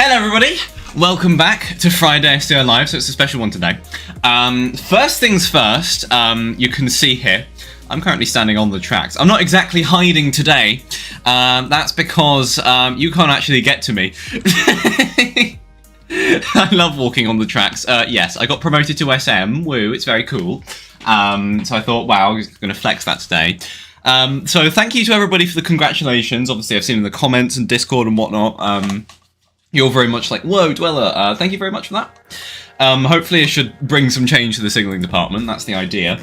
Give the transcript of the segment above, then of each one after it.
Hello everybody, welcome back to Friday SCR Live, so it's a special one today. First things first, you can see here, I'm currently standing on the tracks. I'm not exactly hiding today, that's because you can't actually get to me. I love walking on the tracks. Yes, I got promoted to SM, woo, it's very cool. So I thought, wow, I'm going to flex that today. So thank you to everybody for the congratulations. Obviously, I've seen in the comments and Discord and whatnot. You're very much like, whoa, Dweller. Thank you very much for that. Hopefully it should bring some change to the signalling department. That's the idea.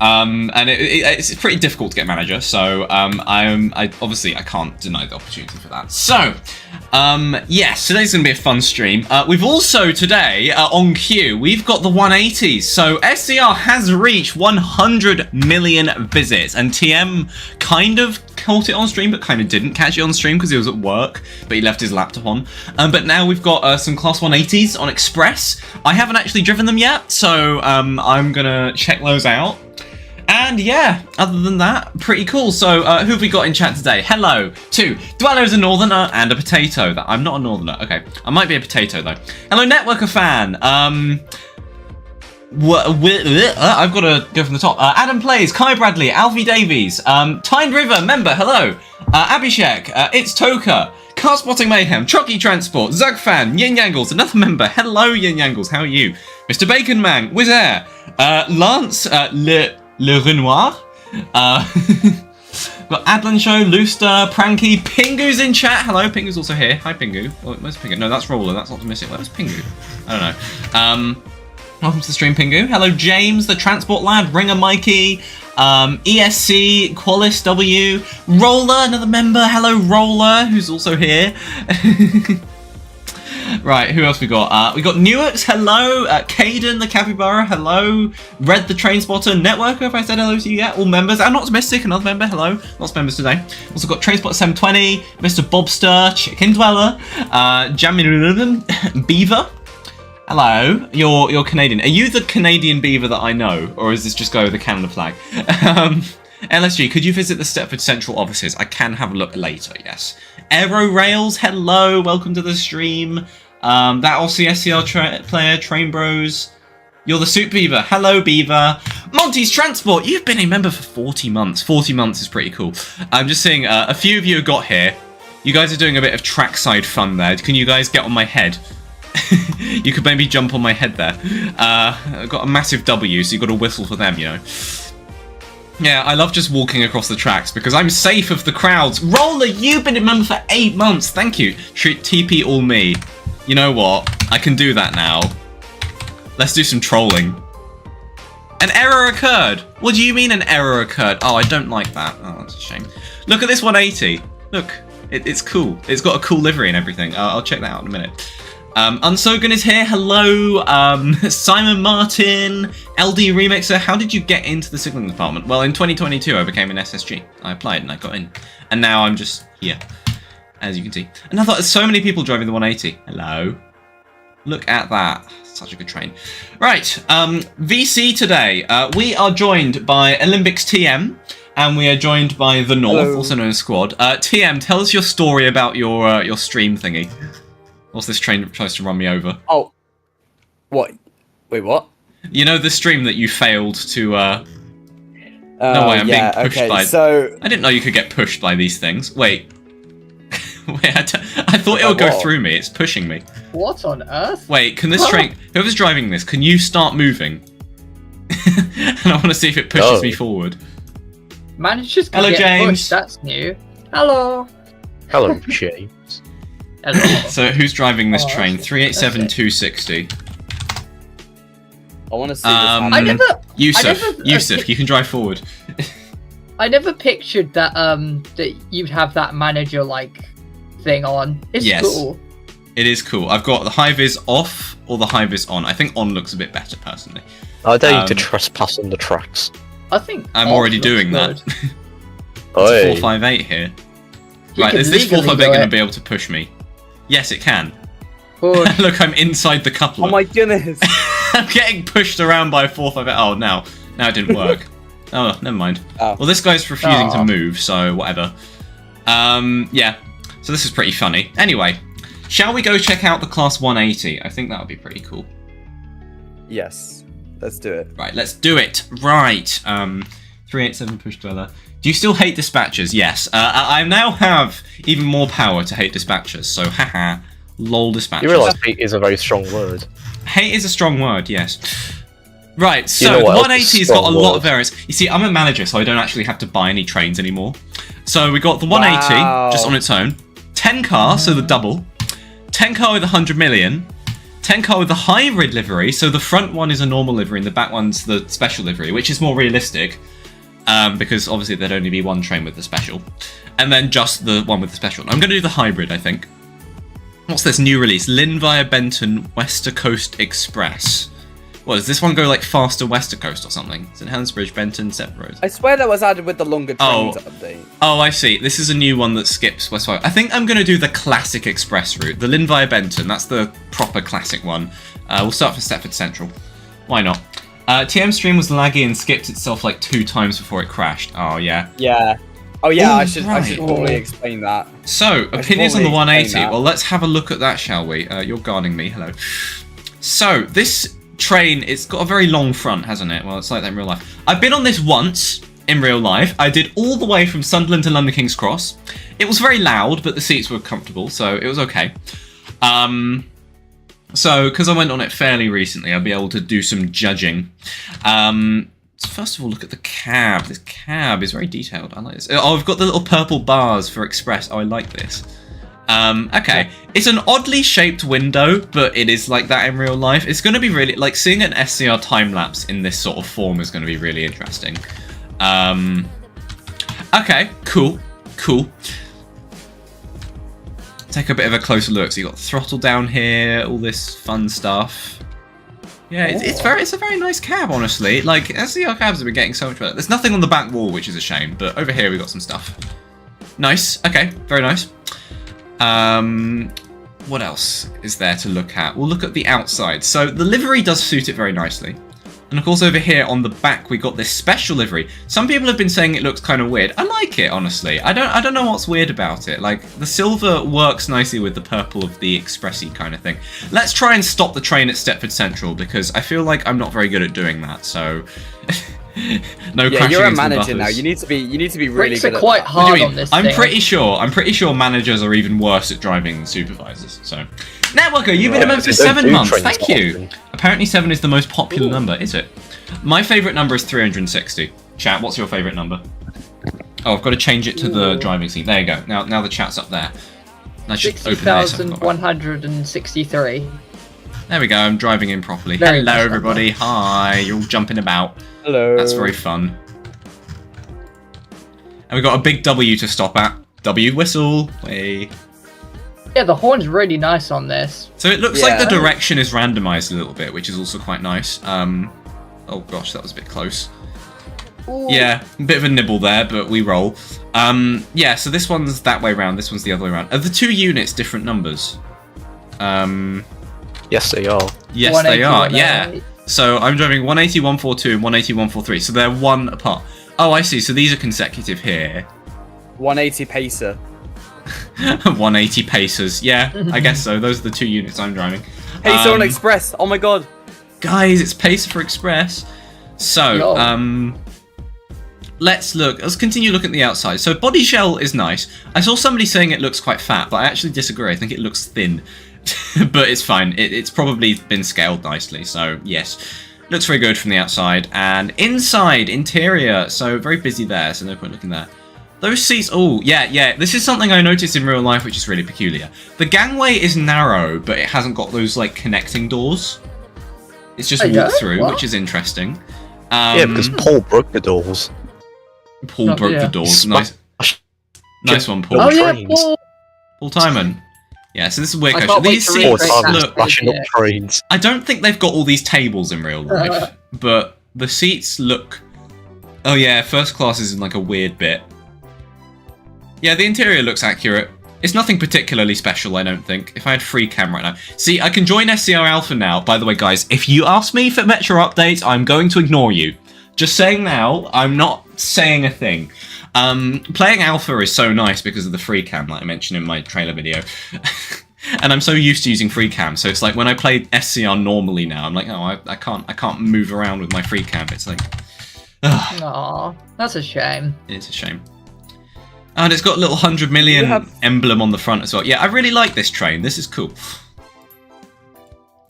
And it's pretty difficult to get manager, so I obviously I can't deny the opportunity for that. So, yes, today's going to be a fun stream. We've also today, on cue, we've got the 180s. So SCR has reached 100 million visits, and TM kind of caught it on stream, but kind of didn't catch it on stream because he was at work, but he left his laptop on. But now we've got some Class 180s on Express. I haven't actually driven them yet, so I'm going to check those out. And yeah, other than that, pretty cool. So who have we got in chat today? Hello to Dweller's a Northerner and a Potato. I'm not a Northerner. Okay, I might be a Potato though. Hello, Networker fan. I've got to go from the top. Adam Plays, Kai Bradley, Alfie Davies, Tyne River, member, hello. Abhishek, It's Toka, Car Spotting Mayhem, Chucky Transport, Zug Fan, Yin Yangles, another member, hello Yin Yangles, how are you? Mr. Bacon Man, Wizz Air, Lance, Le Renoir, got Adlan Show, Looster, Pranky, Pingu's in chat. Hello, Pingu's also here. Hi, Pingu. Oh, where's Pingu? No, that's Roller. That's optimistic. Where's Pingu? I don't know. Welcome to the stream, Pingu. Hello, James, the Transport Lad, Ringer Mikey, ESC, Qualis W, Roller, another member. Hello, Roller, who's also here. Right, who else we got? We got Newarks, hello. Caden, the Capybara, hello. Red, the Train Spotter. Networker, if I said hello to you yet. All members. And Optimistic, another member, hello. Lots of members today. Also got Train Spotter 720, Mr. Bobster, Chicken Dweller, Jamin Beaver. Hello, you're Canadian. Are you the Canadian Beaver that I know? Or is this just go with the Canada flag? LSG, could you visit the Stepford Central offices? I can have a look later, yes. Aero Rails, hello, welcome to the stream. That Aussie SCR player, Train Bros. You're the Soup Beaver, hello Beaver. Monty's Transport, you've been a member for 40 months. 40 months is pretty cool. I'm just seeing a few of you have got here. You guys are doing a bit of trackside fun there. Can you guys get on my head? You could maybe jump on my head there. I've got a massive W, so you've got to whistle for them, you know. Yeah, I love just walking across the tracks because I'm safe of the crowds. Roller, you've been a member for 8 months. Thank you. TP all me. You know what? I can do that now. Let's do some trolling. An error occurred. What do you mean an error occurred? Oh, I don't like that. Oh, that's a shame. Look at this 180. Look, it's cool. It's got a cool livery and everything. I'll check that out in a minute. Unsogan is here, hello, Simon Martin, LD Remixer, how did you get into the signalling department? Well, in 2022 I became an SSG, I applied and I got in, and now I'm just here, as you can see. And I thought there's so many people driving the 180, hello, look at that, such a good train. Right, VC today, we are joined by Olympics TM, and we are joined by The North, hello. Also known as Squad. TM, tell us your story about your stream thingy. What's this train tries to run me over? Oh. What? Wait, what? You know the stream that you failed to, No way, I'm being pushed by... So... I didn't know you could get pushed by these things. Wait. Wait, I thought it would go through me. It's pushing me. What on earth? Wait, can this train... Whoever's driving this, can you start moving? And I want to see if it pushes me forward. Managers can get James. pushed, that's new. Hello. Hello, James. So who's driving this train? 387-260. I want to see this Yusuf, you can drive forward. I never pictured that that you'd have that manager like thing on. It's cool. It is cool. I've got the high vis off or the high vis on. I think on looks a bit better personally. I dare you to trespass on the tracks. I think I'm already doing that. It's a 458 here. Right, is this 458 going to be able to push me? Yes, it can. Look, I'm inside the coupler. Oh my goodness. I'm getting pushed around by a 458. Oh, now it didn't work. Oh, never mind. Oh. Well, this guy's refusing to move, so whatever. Yeah. So this is pretty funny. Anyway, Shall we go check out the Class 180? I think that would be pretty cool. Yes. Let's do it. Right, let's do it. Right. 387 push dweller. Do you still hate dispatchers? Yes. I now have even more power to hate dispatchers. So, haha. Lol dispatchers. You realise hate is a very strong word. Hate is a strong word, yes. Right, so You know the what else 180 has is a got a strong lot word? of variants. You see, I'm a manager, so I don't actually have to buy any trains anymore. So we got the 180 Wow. just on its own. 10 car, so the double. 10 car with 100 million. 10 car with the hybrid livery, so the front one is a normal livery and the back one's the special livery, which is more realistic. Because obviously there'd only be one train with the special. And then just the one with the special. I'm going to do the hybrid, I think. What's this new release? Lynn via Benton, Wester Coast Express. What, does this one go like faster Wester Coast or something? St Helens Bridge, Benton, Separate Roads. I swear that was added with the longer trains update. Oh, I see. This is a new one that skips West Five. I think I'm going to do the classic express route. The Lynn via Benton. That's the proper classic one. We'll start for Stepford Central. Why not? TM Stream was laggy and skipped itself like 2 times before it crashed. Oh, yeah. Yeah. Oh yeah, Oh, I should right. probably explain that. So, I opinions on the probably 180. explain that. Well, let's have a look at that, shall we? You're guarding me. Hello. So, this train, it's got a very long front, hasn't it? Well, it's like that in real life. I've been on this once in real life. I did all the way from Sunderland to London King's Cross. It was very loud, but the seats were comfortable, so it was okay. So, because I went on it fairly recently, I'll be able to do some judging. So first of all, look at the cab. This cab is very detailed. I like this. Oh, I've got the little purple bars for express. Oh, I like this. Okay. It's an oddly shaped window, but it is like that in real life. It's going to be really... Like, seeing an SCR time-lapse in this sort of form is going to be really interesting. Okay, cool. Cool. Take a bit of a closer look. So you got throttle down here, all this fun stuff. Yeah, it's a very nice cab, honestly. Like, SCR cabs have been getting so much better. There's nothing on the back wall, which is a shame, but over here we got some stuff. Nice. Okay, very nice. What else is there to look at? We'll look at the outside. So the livery does suit it very nicely. And of course over here on the back we got this special livery. Some people have been saying it looks kind of weird. I like it, honestly. I don't know what's weird about it. Like, the silver works nicely with the purple of the expressy kind of thing. Let's try and stop the train at Stepford Central because I feel like I'm not very good at doing that. So no Yeah, crashing you're a into the manager now. buffers. You need to be really Bricks good are at quite that. hard What do you on mean? this I'm thing. pretty sure managers are even worse at driving than supervisors. So, Networker, you've been a Right, member for they don't 7 do months. trains Thank that you. often. Apparently 7 is the most popular number, is it? My favourite number is 360. Chat, what's your favourite number? Oh, I've got to change it to the driving seat. There you go. Now the chat's up there. I should open this. 60,163. There we go. I'm driving in properly. Very Hello, nice everybody. Hi. You're all jumping about. Hello. That's very fun. And we got a big W to stop at. W whistle. Way. Yeah, the horn's really nice on this. So it looks like the Yeah. direction is randomized a little bit, which is also quite nice. Oh gosh, that was a bit close. Ooh. Yeah, a bit of a nibble there, but we roll. Yeah, so this one's that way round, this one's the other way round. Are the 2 units different numbers? Yes, they are. Yes, they are, 180, yeah. 180. So I'm driving 180, 142 and 180, 143, so they're 1 apart. Oh, I see, so these are consecutive here. 180 pacer. 180 Pacers, yeah, I guess so. Those are the 2 units I'm driving. Pacer on Express. Oh my god. Guys, it's Pacer for Express. So, Yo. let's continue looking at the outside. So body shell is nice. I saw somebody saying it looks quite fat, but I actually disagree. I think it looks thin. But it's fine. It's probably been scaled nicely, so yes. Looks very good from the outside. And inside, interior, so very busy there, so no point looking there. Those seats, oh, yeah, this is something I noticed in real life, which is really peculiar. The gangway is narrow, but it hasn't got those, like, connecting doors. It's just walk through, What? which is interesting. Yeah, because Paul broke the doors. Paul Oh, broke yeah. the doors. Smash- Nice one, Paul. Oh yeah, trains. Paul. Paul Timon. Yeah, so this is weird. I Coach. can't wait These to Four seats Great times that. look. splashing up Yeah. trains. I don't think they've got all these tables in real life, but the seats look. Oh yeah, first class is in like a weird bit. Yeah, the interior looks accurate. It's nothing particularly special, I don't think. If I had free cam right now. See, I can join SCR Alpha now. By the way, guys, if you ask me for Metro updates, I'm going to ignore you. Just saying now, I'm not saying a thing. Playing Alpha is so nice because of the free cam, like I mentioned in my trailer video. And I'm so used to using free cam, so it's like when I play SCR normally now, I'm like, oh, I can't move around with my free cam. It's like, ugh. Aw, that's a shame. It's a shame. And it's got a little 100 million emblem on the front as well. Yeah, I really like this train. This is cool.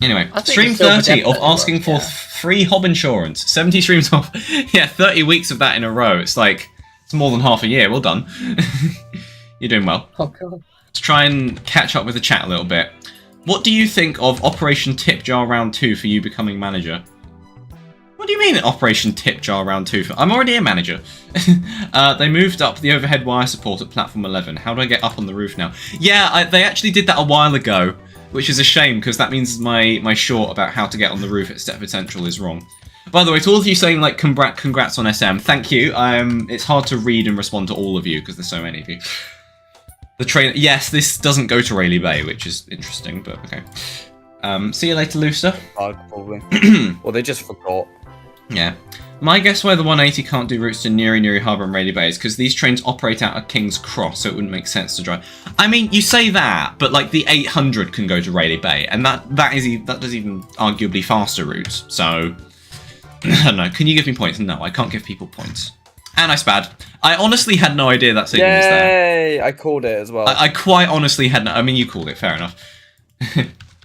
Anyway, I think stream the silver 30 of definitely asking works, for yeah. free hob insurance. 70 streams off. Yeah, 30 weeks of that in a row. It's like, it's more than half a year. Well done. You're doing well. Oh god. Let's try and catch up with the chat a little bit. What do you think of Operation Tip Jar Round 2 for you becoming manager? What do you mean Operation Tip Jar Round 2? I'm already a manager. They moved up the overhead wire support at platform 11. How do I get up on the roof now? Yeah, they actually did that a while ago, which is a shame because that means my short about how to get on the roof at Stepford Central is wrong. By the way, to all of you saying like congrats on SM, thank you. It's hard to read and respond to all of you because there's so many of you. The train, yes, this doesn't go to Rayleigh Bay, which is interesting, but okay. See you later, Luster. Probably. Well, they just forgot. Yeah. My guess why the 180 can't do routes to Newry Harbour and Rayleigh Bay is because these trains operate out of King's Cross, so it wouldn't make sense to drive. I mean, you say that, but like the 800 can go to Rayleigh Bay, and that does even arguably faster routes. So I don't know. Can you give me points? No, I can't give people points. And I spad. I honestly had no idea that signal was there. Yay! I called it as well. I quite honestly had no. I mean, you called it. Fair enough.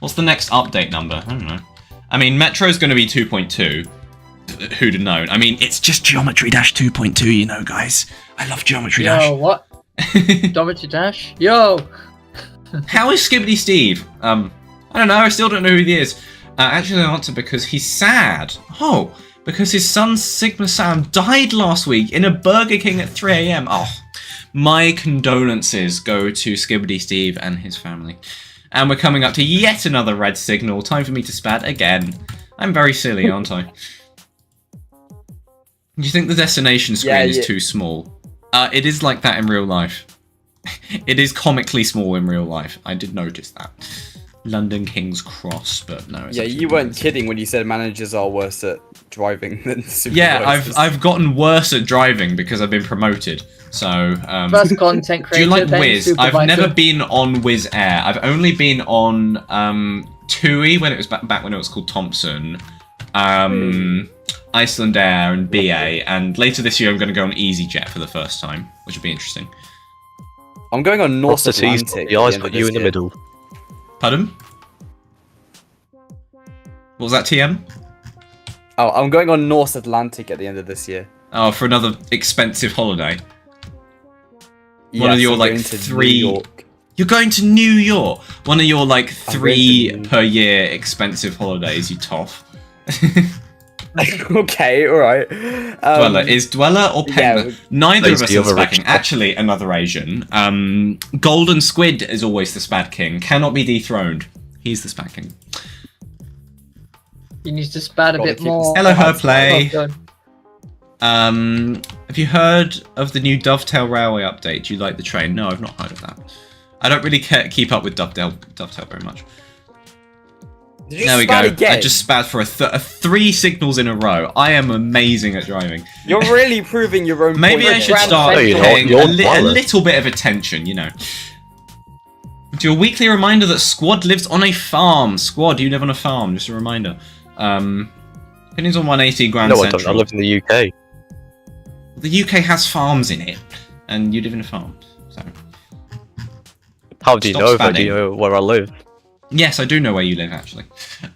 What's the next update number? I don't know. I mean, Metro's going to be 2.2. Who'd have known? I mean, it's just Geometry Dash 2.2, you know, guys. I love Geometry Dash. Yo, what? Geometry Dash? Yo! How is Skibbity Steve? I don't know. I still don't know who he is. Actually, I answer because he's sad. Oh, because his son Sigma Sam died last week in a Burger King at 3 AM. Oh, my condolences go to Skibbity Steve and his family. And we're coming up to yet another red signal. Time for me to spat again. I'm very silly, aren't I? Do you think the destination screen is too small? It is like that in real life. It is comically small in real life. I did notice that. London King's Cross, but no. Yeah, you weren't kidding when you said managers are worse at driving than supervisors. Yeah, I've gotten worse at driving because I've been promoted. So, First content creator, do you like then Wiz? supervisor. I've never been on Wizz Air. I've only been on TUI when it was back when it was called Thompson. Iceland Air and BA, and later this year I'm going to go on EasyJet for the first time, which will be interesting. I'm going on North Atlantic. The eyes got you in the middle. Pardon? What was that, TM? Oh, I'm going on North Atlantic at the end of this year. Oh, for another expensive holiday. Yes, One of your I'm like going to 3. New York. You're going to New York. One of your like I'm 3 going to per year expensive holidays. You toff. Okay, alright. Dweller. Is Dweller or Pegler? yeah, Neither of us the are the other Spad King. rich- Actually, another Asian. Golden Squid is always the Spad King. Cannot be dethroned. He's the Spad King. You need to spat a Gotta bit keep more. Hello, Herplay. Oh, God. Have you heard of the new Dovetail Railway update? Do you like the train? No, I've not heard of that. I don't really keep up with Dovetail very much. Did you There we go. spat again? I just spat for 3 signals in a row. I am amazing at driving. You're really proving your own Maybe point. I should Grand start Central. paying You're a violent. little bit of attention, you know. Do a weekly reminder that Squad lives on a farm. Squad, you live on a farm. Just a reminder. Opinions on 180 Grand No, I Central. don't. I live in the UK. The UK has farms in it, and you live in a farm. So How do you Stop know if I spanning. do know where I live? yes, I do know where you live actually.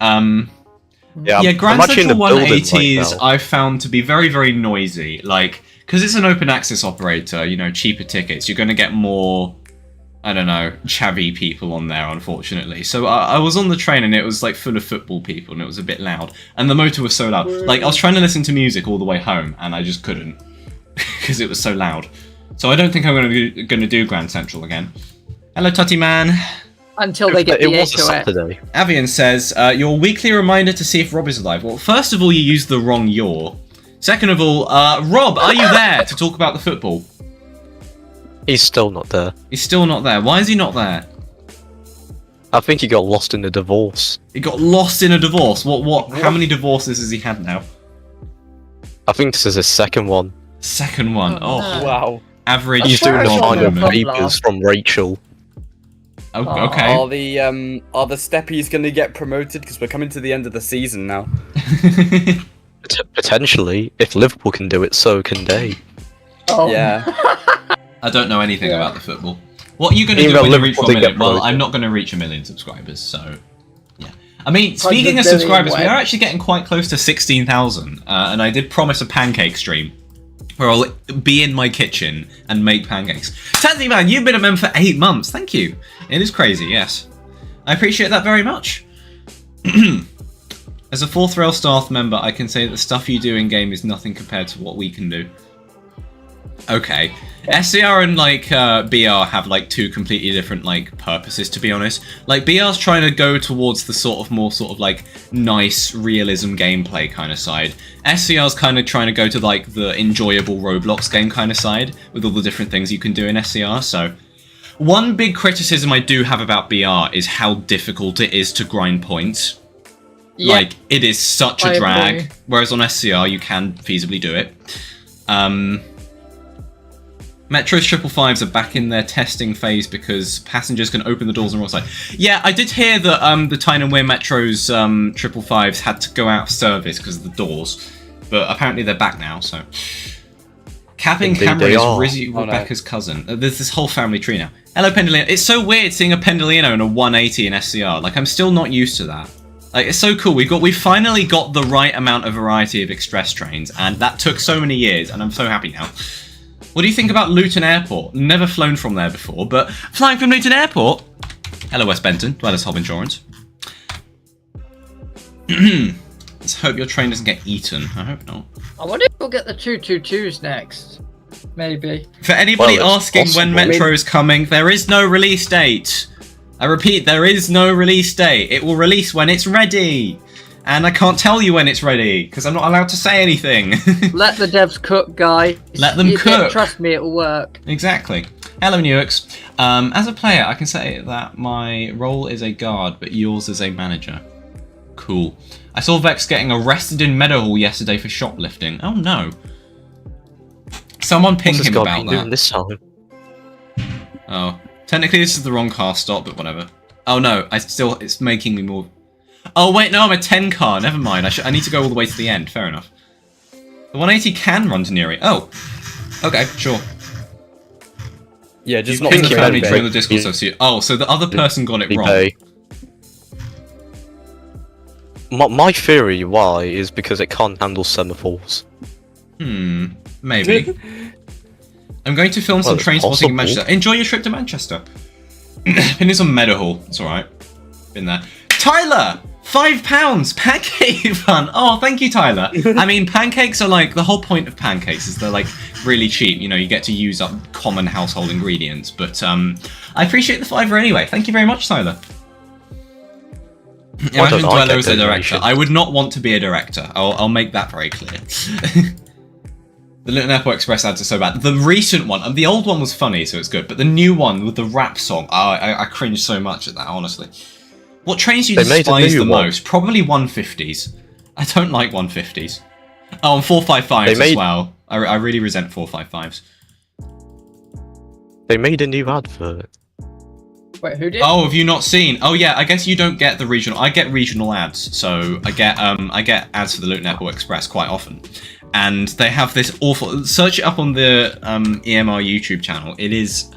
Yeah, Yeah, Grand I'm actually in Central the building 180s right now. I've found to be very, very noisy. Like, because it's an open access operator, you know, cheaper tickets, you're going to get more, I don't know, chavvy people on there, unfortunately. So I was on the train and it was like full of football people and it was a bit loud. And the motor was so loud. Like, I was trying to listen to music all the way home and I just couldn't because it was so loud. So I don't think I'm going to do Grand Central again. Hello, Tutty Man. Until they get It the was a HOA. Saturday. Avian says, your weekly reminder to see if Rob is alive. Well, first of all, you used the wrong yaw. Second of all, Rob, are you there to talk about the football? He's still not there. He's still not there. Why is he not there? I think he got lost in the divorce. He got lost in a divorce. What? How many divorces has he had now? I think this is his second one. Second one. Oh, Oh, no. Wow. average. He's doing swear I the saw kind the of pub papers last. from Rachel. Oh, Aw. okay. Are the steppies going to get promoted? Because we're coming to the end of the season now. Potentially, if Liverpool can do it, so can they. Oh. Yeah. I don't know anything Yeah. about the football. What are you going to Even do though when you reach Liverpool 1 did million? get Well, promoted. I'm not going to reach 1 million subscribers, so yeah. I mean, speaking 100 of million subscribers, we when? are actually getting quite close to 16,000, and I did promise a pancake stream where I'll be in my kitchen and make pancakes. Tansy Man, you've been a member for 8 months. Thank you. It is crazy, yes. I appreciate that very much. As a 4th Rail staff member, I can say that the stuff you do in game is nothing compared to what we can do. Okay. SCR and like BR have like 2 completely different like purposes, to be honest. Like BR's trying to go towards the sort of more sort of like nice realism gameplay kind of side. SCR's kind of trying to go to like the enjoyable Roblox game kind of side with all the different things you can do in SCR. So one big criticism I do have about BR is how difficult it is to grind points. Yeah. Like it is such a I drag, agree. whereas on SCR you can feasibly do it. Metro's 555s are back in their testing phase because passengers can open the doors on the wrong side. Yeah, I did hear that the Tyne and Weir Metro's 555s had to go out of service because of the doors, but apparently they're back now, so... Capping Indeed Cameron they is are. Rizzy Oh, no. Rebecca's cousin. There's this whole family tree now. Hello, Pendolino. It's so weird seeing a Pendolino and a 180 in SCR. Like, I'm still not used to that. Like, it's so cool. We finally got the right amount of variety of express trains, and that took so many years, and I'm so happy now. What do you think about Luton Airport? Never flown from there before, but flying from Luton Airport. Hello, West Benton. Dwellers Hob Insurance. Let's hope your train doesn't get eaten. I hope not. I wonder if we'll get the 222s next. Maybe. For anybody Well, it's asking when possible. Metro is coming, there is no release date. I repeat, there is no release date. It will release when it's ready. And I can't tell you when it's ready, because I'm not allowed to say anything. Let the devs cook, guy. Let them cook. Trust me, it'll work. Exactly. Hello, Newix. As a player, I can say that my role is a guard, but yours is a manager. Cool. I saw Vex getting arrested in Meadowhall yesterday for shoplifting. Oh no. Someone ping What's this him guy about been doing that. this time? Oh. Technically, this is the wrong car stop, but whatever. Oh no, it's making me more... Oh wait, no, I'm a 10 car. Never mind. I need to go all the way to the end. Fair enough. The 180 can run to Neri. Oh. Okay, sure. Yeah, Just just not ping the think family about tree it. on the Discord so see. Oh, so the other person got it wrong. Pay. My theory why is because it can't handle semaphores. Maybe. I'm going to film some Well, it's train spotting in possible. Manchester. Enjoy your trip to Manchester. Pin this on Meadowhall. It's alright. Been there. Tyler! £5! Pancake fun! Oh, thank you, Tyler. I mean, pancakes are like, the whole point of pancakes is they're like really cheap. You know, you get to use up common household ingredients. But I appreciate the £5 anyway. Thank you very much, Tyler. Imagine don't I Dweller get as a director. donation? I would not want to be a director. I'll make that very clear. The Luton Airport Express ads are so bad. The recent one, the old one was funny, so it's good. But the new one with the rap song, I cringe so much at that, honestly. What trains do you They made a despise new the one. most? Probably 150s. I don't like 150s. Oh, and 455s They as made- well. I really resent 455s. They made a new advert. Wait, who did? Oh, have you not seen? Oh yeah, I guess you don't get the regional. I get regional ads, so I get ads for the Luton Airport Express quite often, and they have this awful. Search it up on the EMR YouTube channel. It is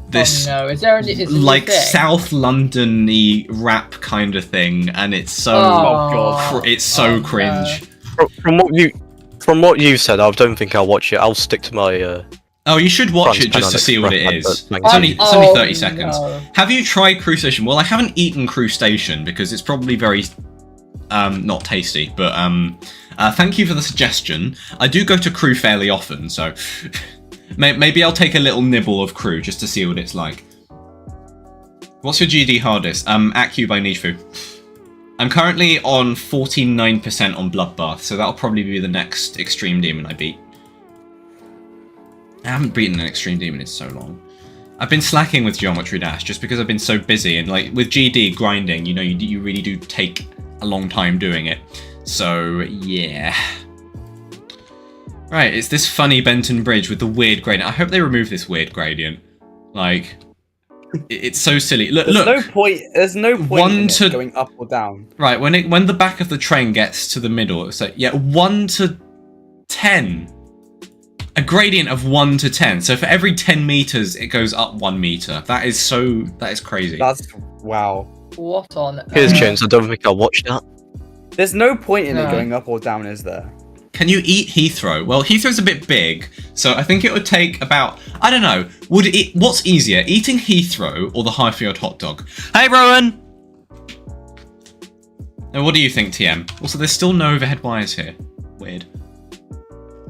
this Oh, no. Is there any? Is it a like thing? South London-y rap kind of thing, and it's so Oh, it's so no. cringe. From what you said, I don't think I'll watch it. I'll stick to my. Oh, you should watch France it just to Pen see on what it. it is. It's Thank only, you. it's only Oh, 30 seconds. no. Have you tried Crew Station? Well, I haven't eaten Crew Station because it's probably very not tasty, but thank you for the suggestion. I do go to Crew fairly often, so maybe I'll take a little nibble of Crew just to see what it's like. What's your GD hardest? AcQ by Nichefu. I'm currently on 49% on Bloodbath, so that'll probably be the next Extreme Demon I beat. I haven't beaten an Extreme Demon in so long. I've been slacking with Geometry Dash just because I've been so busy, and like with GD grinding, you know, you really do take a long time doing it. So yeah. Right, it's this funny Benton Bridge with the weird gradient. I hope they remove this weird gradient. Like, It's so silly. Look, There's look. no point. There's no point One in to- it going up or down. Right, when the back of the train gets to the middle, it's like, yeah, 1 to 10. A gradient of 1 to 10. So for every 10 meters, it goes up 1 meter. That is crazy. That's wow. What on Here's earth? James. I don't think I'll watch that. There's no point in it No. going up or down, is there? Can you eat Heathrow? Well, Heathrow's a bit big, so I think it would take about, I don't know, what's easier, eating Heathrow or the Highfield hot dog? Hey, Rowan! Now, what do you think, TM? Also, there's still no overhead wires here. Weird.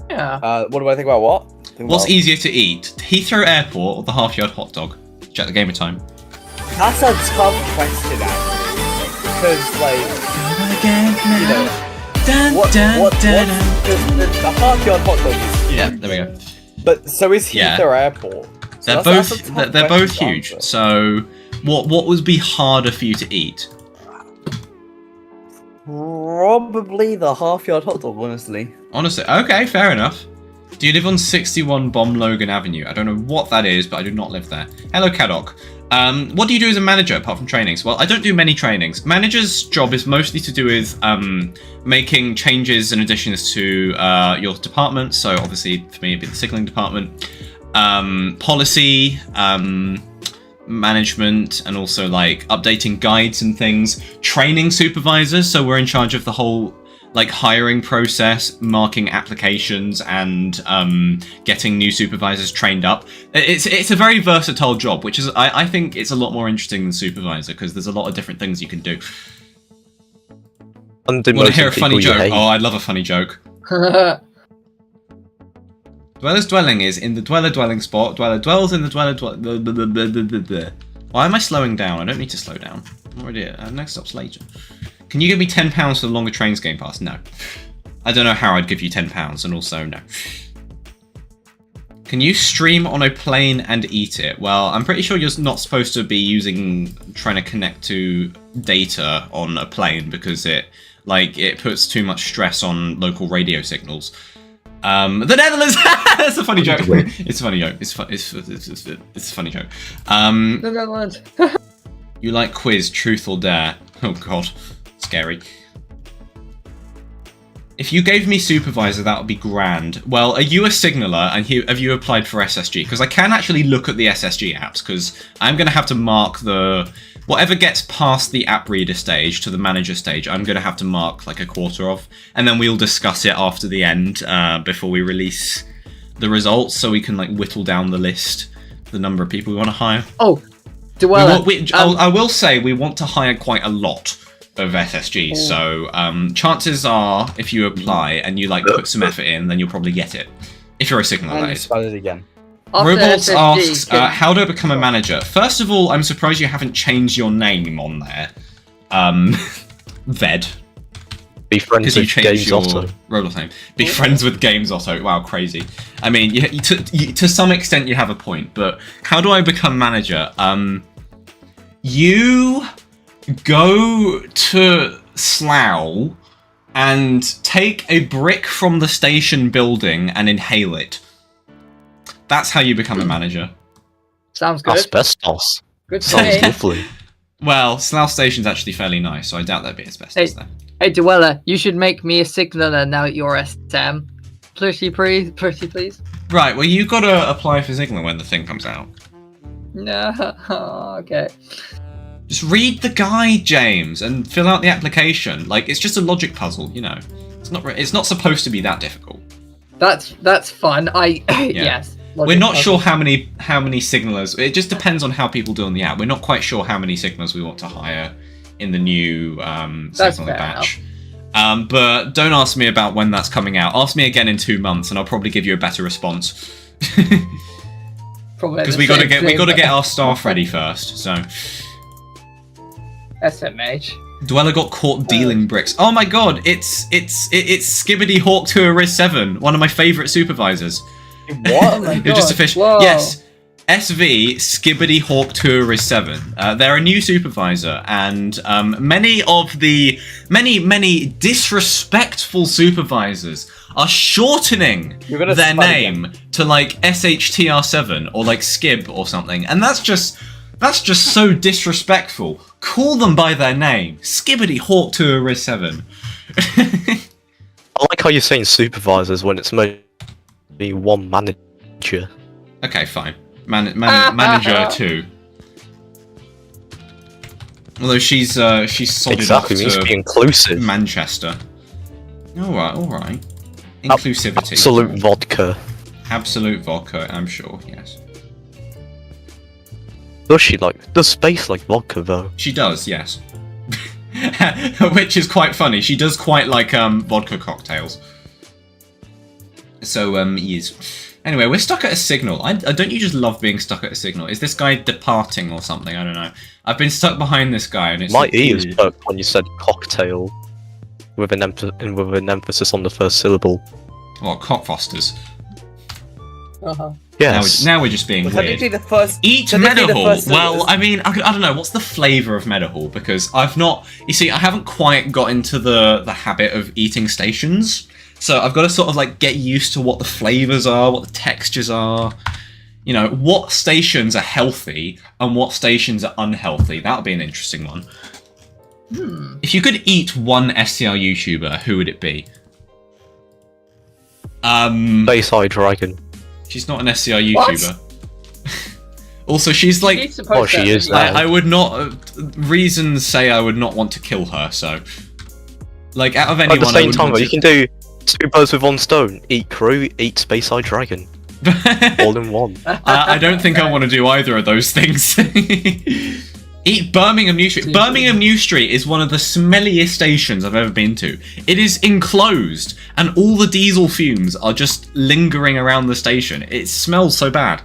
Yeah. What do I think about what? What's easier to eat, Heathrow Airport or the Half-Yard hot dog? Check the gamer time. That's a tough question, actually. Because, like, you know, the half-yard hot dog is huge. Yeah, there we go. But so is Heathrow Yeah. Airport. So They're that's a both tough they're both question to huge. answer. So, what would be harder for you to eat? Probably the half-yard hot dog, honestly. Honestly, okay, fair enough. Do you live on 61 Bomb Logan Avenue? I don't know what that is, but I do not live there. Hello, Caddock. What do you do as a manager apart from trainings? Well, I don't do many trainings. Manager's job is mostly to do with making changes and additions to your department. So obviously, for me, it'd be the signaling department. Policy, management, and also like updating guides and things. Training supervisors, so we're in charge of the whole like hiring process, marking applications, and getting new supervisors trained up. It's a very versatile job, which is I think it's a lot more interesting than supervisor because there's a lot of different things you can do. And the Want to most hear a people funny you joke? hate. Oh, I love a funny joke. Dweller's dwelling is in the dweller dwelling spot. Dweller dwells in the dweller dwell. Why am I slowing down? I don't need to slow down. I'm already at next stop's later. Can you give me £10 for the longer trains game pass? No. I don't know how I'd give you £10, and also no. Can you stream on a plane and eat it? Well, I'm pretty sure you're not supposed to be trying to connect to data on a plane because it puts too much stress on local radio signals. The Netherlands. That's a funny joke. It's a funny joke. It's a funny joke. The Netherlands. You like quiz, truth or dare? Oh god, scary. If you gave me supervisor, that would be grand. Well, are you a signaler and have you applied for SSG? Because I can actually look at the SSG apps because I'm going to have to mark whatever gets past the app reader stage to the manager stage, I'm going to have to mark like a quarter of. And then we'll discuss it after the end before we release the results so we can like whittle down the list, the number of people we want to hire. Oh, I will say we want to hire quite a lot of SSG, so chances are if you apply and you like put some effort in, then you'll probably get it. If you're a signaler, And that you is. spell it again. after Robots SSG, asks, can- how do I become a manager? First of all, I'm surprised you haven't changed your name on there. Ved. Be friends Because you with changed Games your Otto. Roblox name. Be friends with Games Otto. Wow, crazy. I mean, to some extent you have a point, but how do I become manager? You go to Slough and take a brick from the station building and inhale it. That's how you become a manager. Sounds good. Asbestos. Good to Sounds me. lovely. Well, Slough Station's actually fairly nice, so I doubt there'd be asbestos there. Hey, Dweller, you should make me a signaler now at your SM. Pretty please. Right, well, you gotta apply for Signaler when the thing comes out. No, okay. Just read the guide, James, and fill out the application. Like, it's just a logic puzzle, you know. It's not supposed to be that difficult. That's fun. Yes. We're not sure how many signalers. It just depends on how people do on the app. We're not quite sure how many signalers we want to hire in the new signaler batch. But don't ask me about when that's coming out. Ask me again in 2 months, and I'll probably give you a better response. Probably Because the we gotta same get thing, our staff ready first. So SMH. Dweller got caught dealing bricks. Oh my god! It's Skibbity Hawk to a Riz 7, one of my favourite supervisors. What? Oh my You're just a God, fish. whoa. Yes. SV Skibbity Hawk Tourist 7. They're a new supervisor, and many disrespectful supervisors are shortening You're gonna their spell name to like SHTR7 or like Skib or something, and that's just That's just so disrespectful. Call them by their name. Skibbity Hawk to a Riz 7. I like how you're saying supervisors when it's maybe one manager. Okay, fine. Manager 2. Although she's sodded Exactly, off we need to to be inclusive. Manchester. Alright. Inclusivity. Absolute vodka. Absolute vodka, I'm sure, yes. Does Space like vodka though? She does, yes. Which is quite funny. She does quite like vodka cocktails. So yes. Anyway, we're stuck at a signal. Don't you just love being stuck at a signal? Is this guy departing or something? I don't know. I've been stuck behind this guy and it's My ears perked when you said cocktail with an emphasis on the first syllable. What, cockfosters? Uh-huh. Yes. Now we're just being weird. Technically the first... Eat technically the Medahall. first Well, syllable I mean, I don't know. What's the flavour of Medahall? Because I've not... You see, I haven't quite got into the habit of eating stations. So I've got to sort of like get used to what the flavours are, what the textures are. You know, what stations are healthy and what stations are unhealthy. That would be an interesting one. If you could eat one SCR YouTuber, who would it be? Bayside Dragon. She's not an SCR YouTuber. Also, she's like... She's supposed she to- is now. I would not... reasons say I would not want to kill her, so... Like, out of anyone, At the I same would time, want though, you can do two birds with one stone. Eat crew, eat Bayside Dragon. All in one. I don't think I want to do either of those things. Eat Birmingham New Street. Birmingham New Street is one of the smelliest stations I've ever been to. It is enclosed, and all the diesel fumes are just lingering around the station. It smells so bad.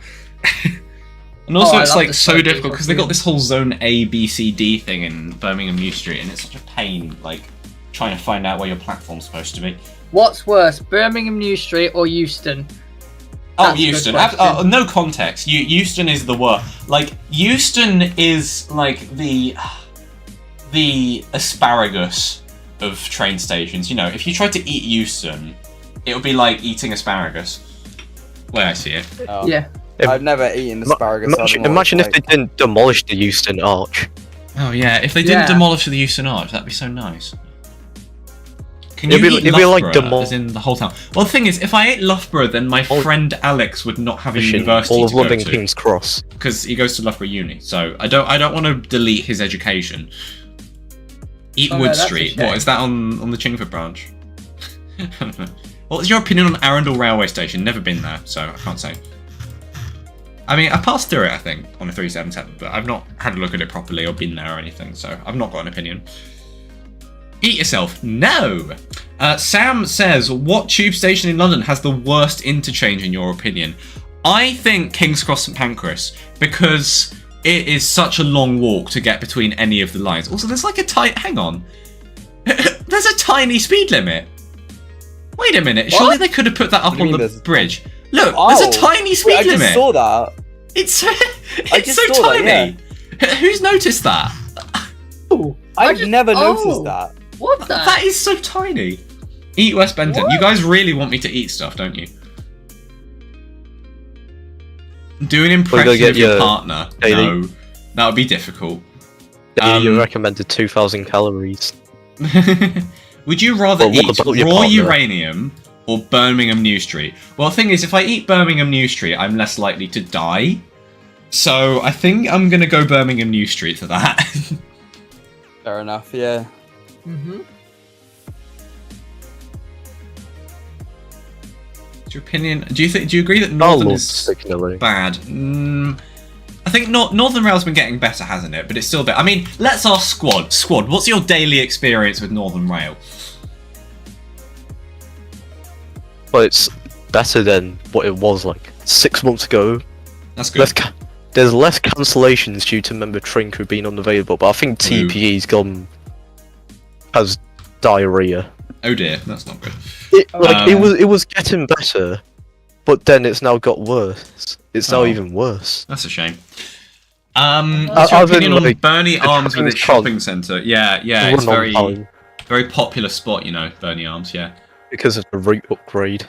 And also, I it's love like the so smell of difficult because they diesel got this whole zone A, B, C, D thing in Birmingham New Street, and it's such a pain, like trying to find out where your platform's supposed to be. What's worse, Birmingham New Street or Euston? Oh, That's a good Euston. question. No context. Euston is the worst. Like, Euston is like the asparagus of train stations. You know, if you tried to eat Euston, it would be like eating asparagus. Way I see it. Oh. Yeah. I've never eaten asparagus. so I don't know what Imagine it's if they didn't demolish the Euston Arch. Oh yeah, if they didn't Yeah. demolish the Euston Arch, that'd be so nice. Can It'd you be- eat it'd be like Loughborough, as in the whole town? Well, the thing is, if I ate Loughborough, then my friend Alex would not have a university all of to go London to. King's Cross. Because he goes to Loughborough Uni, so I don't want to delete his education. Eat Oh, no, Wood that's a Street. shame. What is that on the Chingford branch? What's your opinion on Arundel Railway Station? Never been there, so I can't say. I mean, I passed through it, I think, on a 377, but I've not had a look at it properly or been there or anything, so I've not got an opinion. Eat yourself. No! Sam says, what tube station in London has the worst interchange in your opinion? I think King's Cross St Pancras, because it is such a long walk to get between any of the lines. Also, there's like a tight... Hang on. There's a tiny speed limit. Wait a minute. What? Surely they could have put that up What do you on mean the there's- bridge. Look, Oh, there's a tiny speed wait, I limit. just saw that. It's just so saw that, tiny. Who's noticed that? Ooh, I've never oh. noticed that. What the? That is so tiny. Eat West Benton. What? You guys really want me to eat stuff, don't you? Do an impression get of your your partner. daily- No, that would be difficult. You recommended 2,000 calories. Would you rather Well, what eat about your raw partner? uranium or Birmingham New Street? Well, the thing is, if I eat Birmingham New Street, I'm less likely to die. So I think I'm going to go Birmingham New Street for that. Fair enough, yeah. Mm-hmm. What's your opinion? Do you agree that Oh, Northern Lord, is particularly. bad? I think Northern Rail's been getting better, hasn't it? But it's still there. I mean, let's ask Squad. Squad, what's your daily experience with Northern Rail? But it's better than what it was like 6 months ago. That's good. There's less cancellations due to member train crew being unavailable, but I think Ooh. TPE's has diarrhea. Oh dear, that's not good. It was getting better, but then it's now got worse. It's now Oh. even worse. That's a shame. What's your Other than, opinion on like, Burnley the Arms with its King's Cross shopping centre? Yeah, Run it's on very time very popular spot, you know, Burnley Arms. Yeah. because of the route upgrade.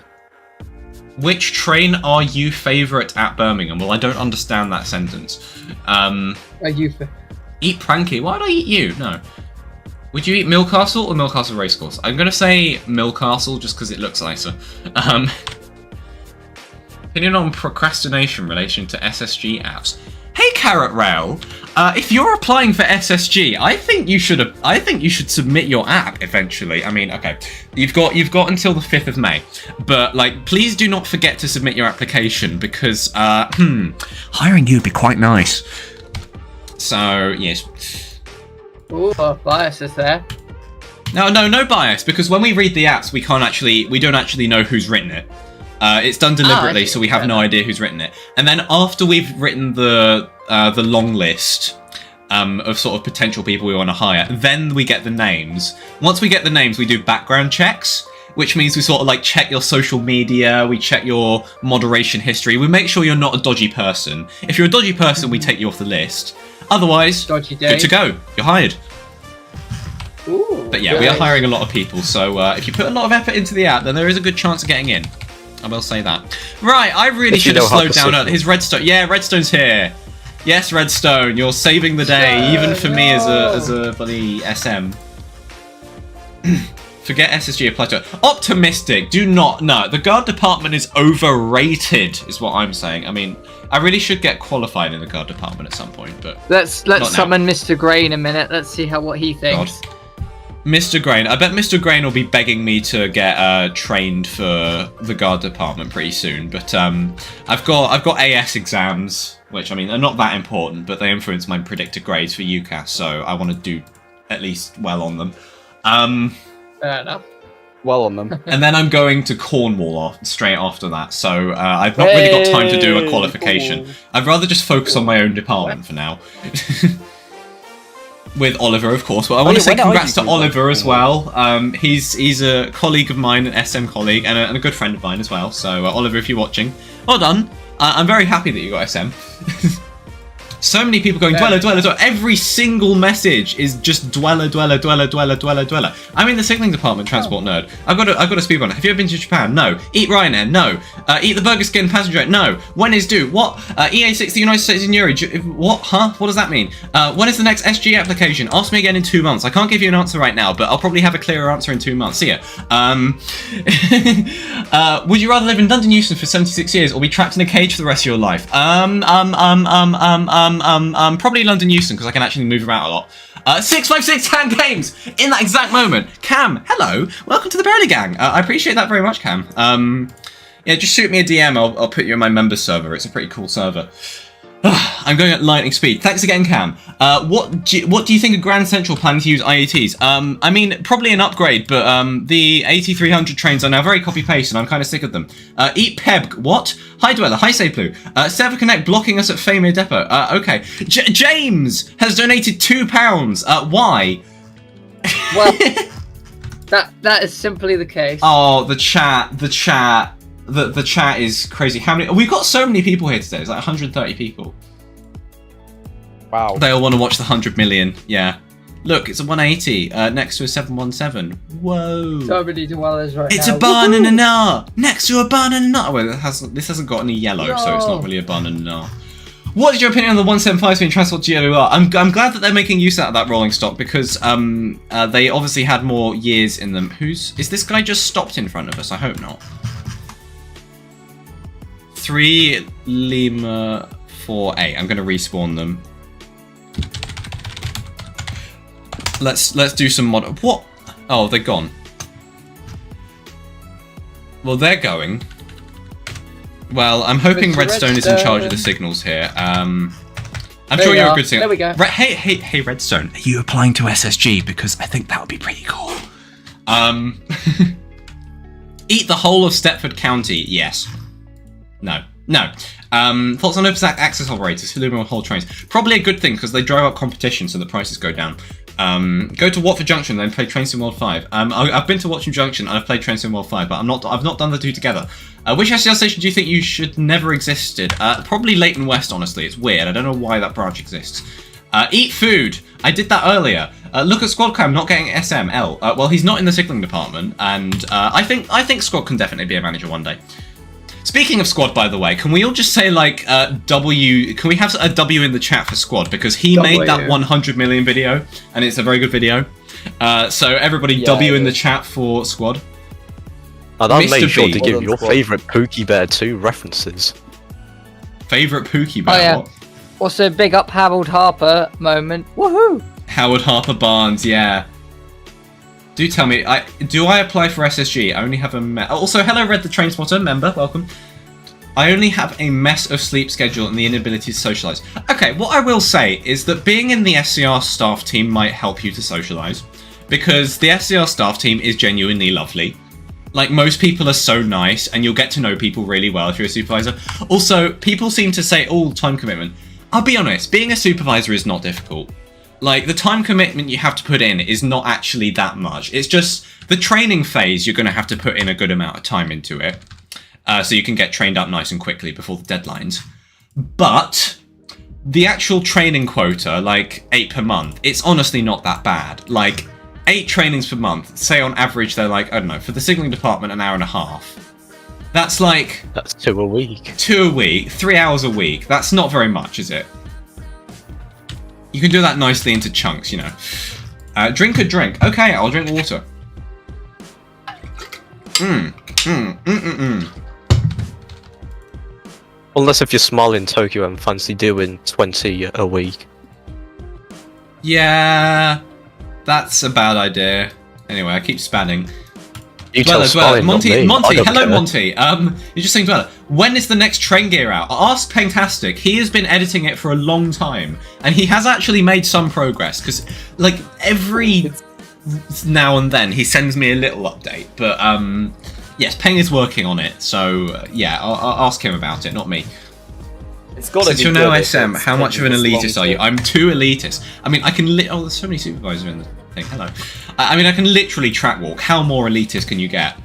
Which train are you favourite at Birmingham? Well, I don't understand that sentence. Are you? Eat Pranky. Why would I eat you? No. Would you eat Millcastle or Millcastle Racecourse? I'm going to say Millcastle just because it looks nicer. Opinion on procrastination in relation to SSG apps. Hey, Carrot Rail. If you're applying for SSG, I think you should submit your app eventually. I mean, okay, you've got until the 5th of May, but like, please do not forget to submit your application because hiring you would be quite nice. So yes. Ooh, bias is there. No bias, because when we read the apps, we don't actually know who's written it. It's done deliberately, so we have no idea who's written it. And then after we've written the long list of sort of potential people we want to hire, then we get the names. Once we get the names, we do background checks, which means we sort of like check your social media, we check your moderation history, we make sure you're not a dodgy person. If you're a dodgy person, we take you off the list. Otherwise, good to go. You're hired. Ooh, but yeah, we are hiring a lot of people, so if you put a lot of effort into the app, then there is a good chance of getting in. I will say that. Right, I really should have slowed down. His Redstone. Yeah, Redstone's here. Yes, Redstone, you're saving the day, even for me as a bloody SM. Forget SSG, apply to it. Optimistic, do not. No, the guard department is overrated, is what I'm saying. I mean, I really should get qualified in the guard department at some point, but let's summon Mr. Gray in a minute. Let's see what he thinks. God. Mr. Grain. I bet Mr. Grain will be begging me to get trained for the guard department pretty soon. But I've got AS exams, which I mean are not that important, but they influence my predicted grades for UCAS, so I want to do at least well on them. Fair enough. Well on them. And then I'm going to Cornwall straight after that, so I've not really got time to do a qualification. I'd rather just focus on my own department for now. With Oliver, of course. But I want to say congrats to Oliver as well. He's a colleague of mine, an SM colleague, and a good friend of mine as well. So, Oliver, if you're watching, well done. I'm very happy that you got SM. So many people going, Dweller, Dweller, Dweller. Every single message is just Dweller, Dweller, Dweller, Dweller, Dweller, Dweller. I'm in the signaling department, transport nerd. I've got a speed runner. Have you ever been to Japan? No. Eat Ryanair? No. Eat the burger skin passenger? No. When is due? What? EA6, the United States in Euro. What? Huh? What does that mean? When is the next SG application? Ask me again in 2 months. I can't give you an answer right now, but I'll probably have a clearer answer in 2 months. See ya. Would you rather live in London Euston for 76 years or be trapped in a cage for the rest of your life? Probably London Euston because I can actually move around a lot. 656 Tan Games in that exact moment. Cam, hello, welcome to the Barely Gang. I appreciate that very much, Cam. Yeah, just shoot me a DM. I'll put you in my members server. It's a pretty cool server. I'm going at lightning speed. Thanks again, Cam. What do you think of Grand Central planning to use IATs? I mean, probably an upgrade, but the 8300 trains are now very copy-paste, and I'm kind of sick of them. Eat Peb. What? Hi, Dweller. Hi, Saplu. Server Connect blocking us at Famir Depot. Okay. James has donated £2. Why? Well, that is simply the case. Oh, the chat. The chat is crazy. How many? We've got so many people here today. It's like 130 people. Wow. They all want to watch the 100 million. Yeah. Look, it's a 180 next to a 717. Whoa. So many dwellers right now. It's a banana next to a banana. Well, this hasn't got any yellow, so it's not really a banana. What is your opinion on the 175 speed transport GLOR? I'm glad that they're making use out of that rolling stock because they obviously had more years in them. Is this guy just stopped in front of us? I hope not. 3 Lima 4A. I'm going to respawn them. Let's do some mod. What? Oh, they're gone. Well, they're going. Well, I'm hoping Redstone is in charge of the signals here. I'm sure you're a good signal. There we go. Hey, Redstone. Are you applying to SSG? Because I think that would be pretty cool. Eat the whole of Stepford County. Yes. No. Thoughts on open access operators who live on whole trains? Probably a good thing because they drive up competition, so the prices go down. Go to Watford Junction, then play Train Sim World 5. I've been to Watford Junction and I've played Train Sim World 5, but I've not done the two together. Which SCR station do you think you should never existed? Probably Leighton West, honestly. It's weird. I don't know why that branch exists. Eat food. I did that earlier. Look at Squad Cam not getting SML. Well, he's not in the signaling department, and I think Squad can definitely be a manager one day. Speaking of squad, by the way, can we all just say like W? Can we have a W in the chat for squad because he made that 100 million video and it's a very good video. So everybody W in the chat for squad. And I made sure B. to give your favourite Pookie Bear 2 references. Favourite Pookie Bear? Oh, yeah. What? Also, big up Harold Harper moment. Woohoo! Howard Harper Barnes, yeah. Do tell me, do I apply for SSG? I only have a also, hello Red the Train Spotter, member, welcome. I only have a mess of sleep schedule and the inability to socialise. Okay, what I will say is that being in the SCR staff team might help you to socialise. Because the SCR staff team is genuinely lovely. Like, most people are so nice, and you'll get to know people really well if you're a supervisor. Also, people seem to say, oh, time commitment. I'll be honest, being a supervisor is not difficult. Like, the time commitment you have to put in is not actually that much. It's just the training phase, you're going to have to put in a good amount of time into it. So you can get trained up nice and quickly before the deadlines. But the actual training quota, like 8 per month, it's honestly not that bad. Like, 8 trainings per month, say on average they're like, I don't know, for the signalling department, an hour and a half. That's like... That's 2 a week. 2 a week, 3 hours a week. That's not very much, is it? You can do that nicely into chunks, you know. Drink a drink. Okay, I'll drink water. Unless if you're small in Tokyo and fancy doing 20 a week. Yeah, that's a bad idea. Anyway, I keep spanning. You Dweller, tell Monty, not me. Monty, hello care. Monty. You're just saying Dweller. When is the next train gear out? Ask Pengtastic. He has been editing it for a long time, and he has actually made some progress. Because, like, every now and then he sends me a little update. But yes, Peng is working on it. So yeah, I'll ask him about it, not me. It's got to Since be you're now good if SM, it's how much of an taking this elitist long are you? to- I'm too elitist. I mean, I can oh, there's so many supervisors in the thing. Hello. I mean, I can literally track walk. How more elitist can you get?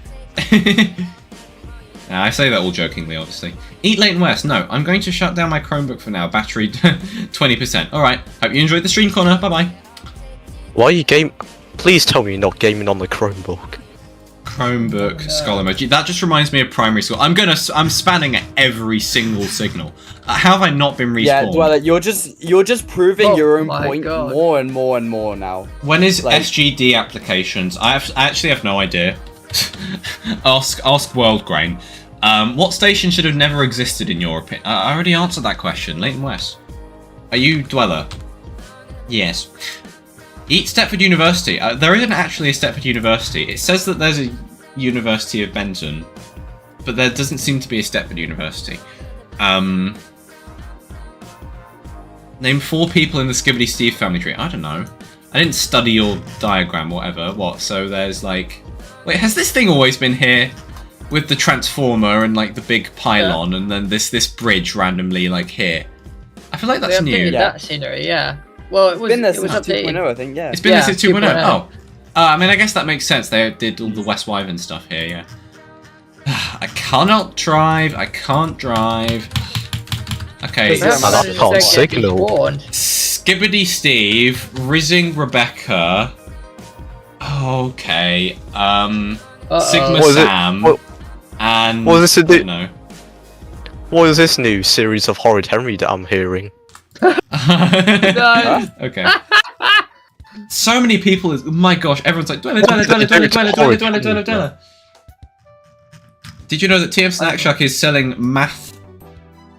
Now, I say that all jokingly, obviously. Eat Leighton West. No, I'm going to shut down my Chromebook for now. Battery 20%. All right. Hope you enjoyed the stream, Connor. Bye bye. Why are you game? Please tell me you're not gaming on the Chromebook. Chromebook skull emoji. That just reminds me of primary school. I'm spanning at every single signal. How have I not been respawned? Yeah, Dweller, you're just proving Oh your own my point God. more and more and more now. When is Like- SGD applications? I actually have no idea. ask Worldgrain. What station should have never existed in your opinion? I already answered that question. Leighton West. Are you Dweller? Yes. Eat Stepford University. There isn't actually a Stepford University. It says that there's a University of Benton, but there doesn't seem to be a Stepford University. Name 4 people in the Skibbity Steve family tree. I don't know. I didn't study your diagram or whatever. What? So there's like... Wait, has this thing always been here? With the transformer and like the big pylon and then this bridge randomly like here. I feel like that's They new. updated Yeah. that scenery, yeah. Well, it was, Been there it was since updated. 2.0, I think, yeah. It's been Yeah, there since 2.0. 2.0. Oh. I mean, I guess that makes sense. They did all the West Wyvern stuff here, yeah. I cannot drive. I can't drive. Okay. Yeah, man, I can't signal. Skibbity Steve, Rizzing Rebecca. Okay. Sigma What is it? Sam. What- And what is it I don't know. What is this new series of Horrid Henry that I'm hearing? No. Okay. So many people. My gosh, everyone's like, Dweller. Did you know that TM Snack Shack is selling math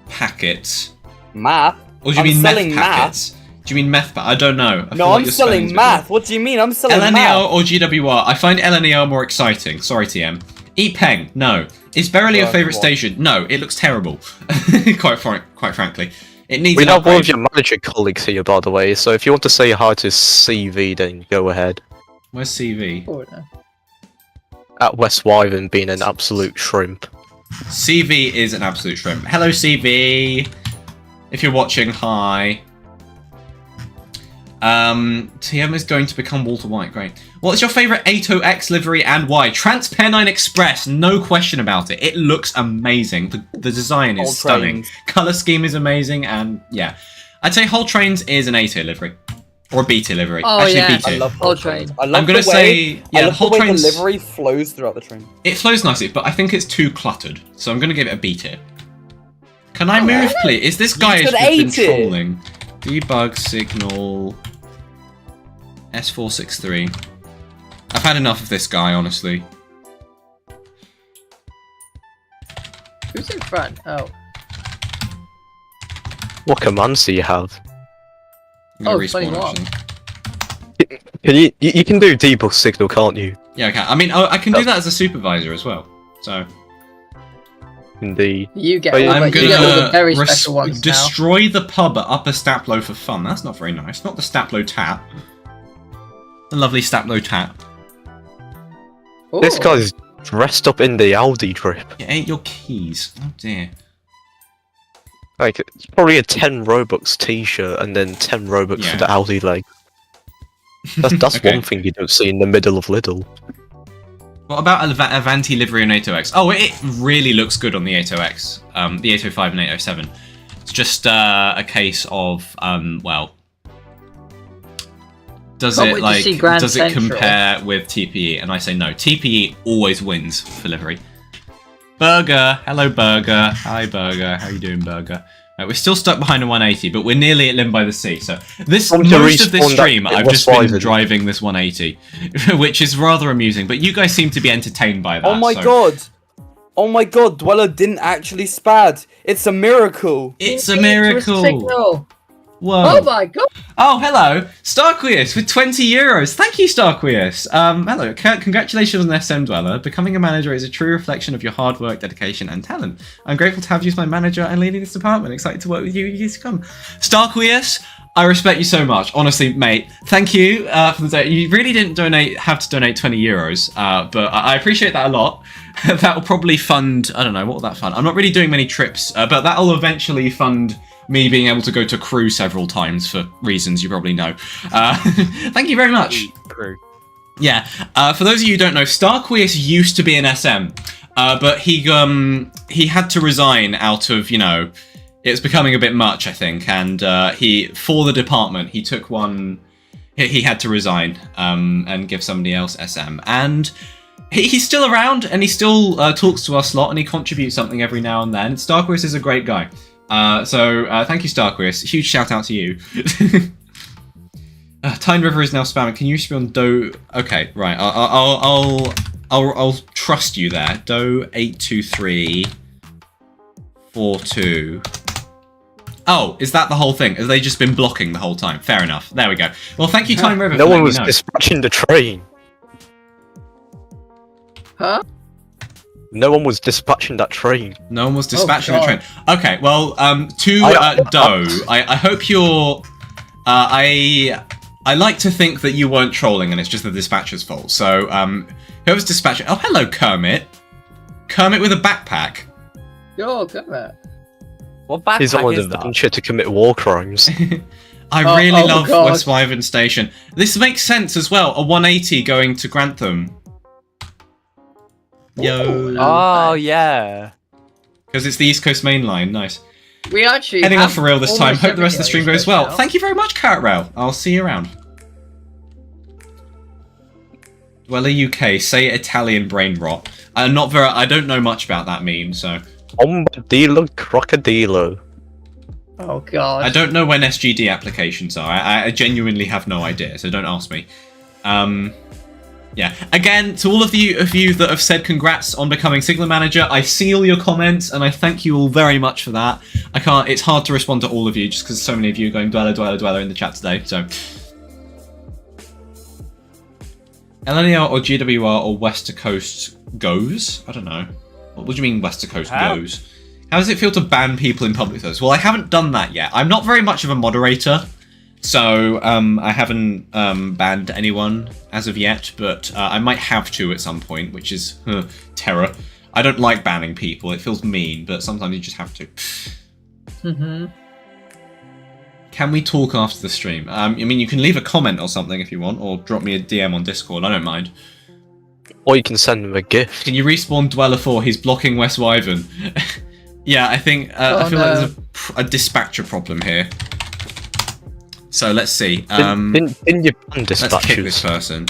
packets? Math? Or do you I'm mean meth selling packets? Do you mean meth? I don't know. I feel No, like I'm your selling spelling's math. What do you mean? I'm selling LNER math. or GWR? I find LNER more exciting. Sorry, TM. Eat Peng? No. Is Beryley your Right, favourite what? station? No, it looks terrible. quite frankly. It needs We an have one of upgrade. your manager colleagues here, by the way, so if you want to say hi to CV, then go ahead. Where's CV? At West Wyvern being an absolute shrimp. CV is an absolute shrimp. Hello, CV. If you're watching, hi. TM is going to become Walter White. Great. What's your favourite 80X livery and why? Transpenine Express. No question about it. It looks amazing. The design is Whole stunning. trains. Colour scheme is amazing. And yeah. I'd say Whole Trains is an 80 livery. Or a B tier livery. Oh, Actually, yeah. B I tier. love Whole whole trains. train. I love I'm gonna the way, say, yeah, I the love whole the way train's... the livery flows throughout the train. It flows nicely, but I think it's too cluttered. So I'm gonna give it a B tier. Can I Oh, move, really? please? Is this guy You has said just been A tier. trolling? Debug signal S463. I've had enough of this guy, honestly. Who's in front? Oh. What commands do you have? I'm gonna Oh, funny respawn, what? actually. Can you can do debug signal, can't you? Yeah, I can. I mean, I can do that as a supervisor as well. So Indeed. You get Oh, all, yeah. I'm the, you get all the gonna very special ones now. destroy the pub at Upper Staplow for fun. That's not very nice. Not the Staplow tap. The lovely Staplow tap. This Ooh. guy's dressed up in the Audi drip. You ate your keys. Oh dear. Like, it's probably a 10 Robux t-shirt and then 10 Robux Yeah. for the Audi leg. That's Okay. one thing you don't see in the middle of Lidl. What about Avanti livery on 800X? Oh, it really looks good on the 800X. The 805 and 807. It's just a case of, well... Does Can't it, wait to like, see Grand does it Central. compare with TPE? And I say no. TPE always wins for livery. Burger! Hello, Burger. Hi, Burger. How you doing, Burger? Right, we're still stuck behind a 180, but we're nearly at Limb by the Sea. So this Time to most of this respawn that stream, in I've West just been Wyvern. driving this 180, which is rather amusing. But you guys seem to be entertained by that. Oh my so- god! Oh my god, Dweller didn't actually spad. It's a miracle. It's a Into miracle. signal. Whoa. Oh my god! Oh, hello, Starquius with 20 euros. Thank you, Starquius. Hello, congratulations on SM Dweller. Becoming a manager is a true reflection of your hard work, dedication, and talent. I'm grateful to have you as my manager and leading this department. Excited to work with you in years to come. Starquius, I respect you so much. Honestly, mate, thank you for the day. You really didn't have to donate 20 euros, but I appreciate that a lot. That will probably fund, I don't know, what will that fund? I'm not really doing many trips, but that will eventually fund me being able to go to crew several times for reasons you probably know. Thank you very much. Crew. Yeah, for those of you who don't know, Starquius used to be an SM, but he had to resign out of, you know, it was becoming a bit much, I think, and for the department, he took one, he had to resign and give somebody else SM, and he's still around, and he still talks to us a lot, and he contributes something every now and then. Starquius is a great guy. So thank you, Starquius. Huge shout out to you. Tyne River is now spamming. Can you spawn Do? Okay, right. I'll trust you there. Do 82342. Oh, is that the whole thing? Have they just been blocking the whole time? Fair enough. There we go. Well, thank you, Tyne River. No for one letting was me know. dispatching the train. Huh? No one was dispatching that train. No one was dispatching the God. train. Okay, well, to Doe, I hope you're. I like to think that you weren't trolling and it's just the dispatcher's fault. So, whoever's dispatching. Oh, hello, Kermit. Kermit with a backpack. Oh, come on. What backpack He's on is an that? adventure to commit war crimes. I Oh, really oh love God. West Wyvern Station. This makes sense as well. A 180 going to Grantham. Yo. Oh, yeah. Because it's the East Coast Main Line. Nice. We actually Heading have off for real this time. almost Hope the rest of the stream everything goes well. now. Thank you very much, Carrot Rail. I'll see you around. Dweller UK, say Italian brain rot. I don't know much about that meme, so Bombadillo crocodilo. Oh god. I don't know when SGD applications are. I genuinely have no idea, so don't ask me. Yeah. Again, to all of you that have said congrats on becoming Sigma Manager, I see all your comments and I thank you all very much for that. It's hard to respond to all of you just because so many of you are going Dweller, Dweller, Dweller in the chat today, so. LNER or GWR or West Coast goes? I don't know. What do you mean West Coast goes? How does it feel to ban people in public though? Well, I haven't done that yet. I'm not very much of a moderator. So, I haven't banned anyone as of yet, but I might have to at some point, which is terror. I don't like banning people, it feels mean, but sometimes you just have to. Can we talk after the stream? I mean, you can leave a comment or something if you want, or drop me a DM on Discord, I don't mind. Or you can send him a gift. Can you respawn Dweller 4? He's blocking West Wyvern. Yeah, I think, I feel like there's a dispatcher problem here. So let's see. Didn't you ban Let's kick this dispatches? person.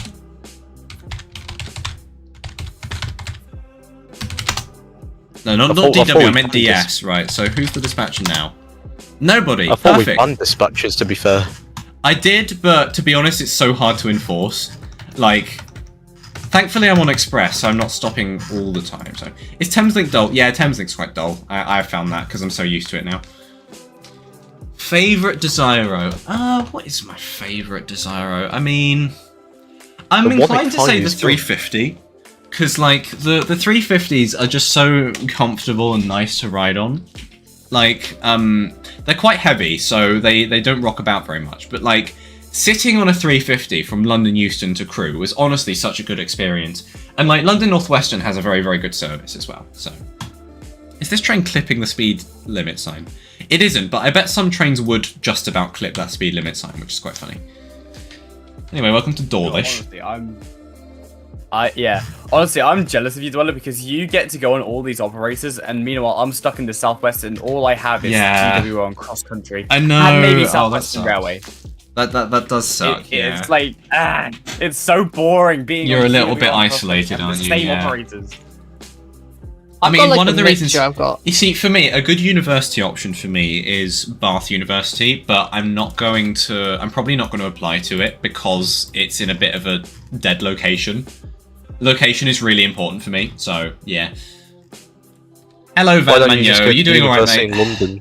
No, not I thought DW. I we meant banned DS. Right. So who's the dispatcher now? Nobody. I thought we Perfect. banned dispatches, to be fair. I did, but to be honest, it's so hard to enforce. Like, thankfully I'm on Express, so I'm not stopping all the time. So, is Thameslink dull? Yeah, Thameslink's quite dull. I've found that because I'm so used to it now. Favorite Desiro? What is my favorite Desiro? I mean, I'm The one inclined to that say the finds 350 because like the 350s are just so comfortable and nice to ride on. Like, they're quite heavy, so they don't rock about very much. But like, sitting on a 350 from London Euston to Crewe was honestly such a good experience. And like, London Northwestern has a very, very good service as well. So, is this train clipping the speed limit sign? It isn't, but I bet some trains would just about clip that speed limit sign, which is quite funny. Anyway, welcome to Dawlish. Honestly, I'm jealous of you, Dweller, because you get to go on all these operators, and meanwhile, I'm stuck in the Southwest, and all I have is GW on cross country. I know. And maybe Oh, that Southwestern sucks. Railway. That does suck. Yeah. It's like, it's so boring being. You're on a little GW bit on cross isolated, country, aren't the you? Same Yeah. operators. I mean, like one of the reasons mixture I've got. you see, for me, a good university option for me is Bath University, but I'm probably not going to apply to it because it's in a bit of a dead location. Location is really important for me, so yeah. Hello, Why Van don't you just go Manyo. to You doing alright, university mate? in London?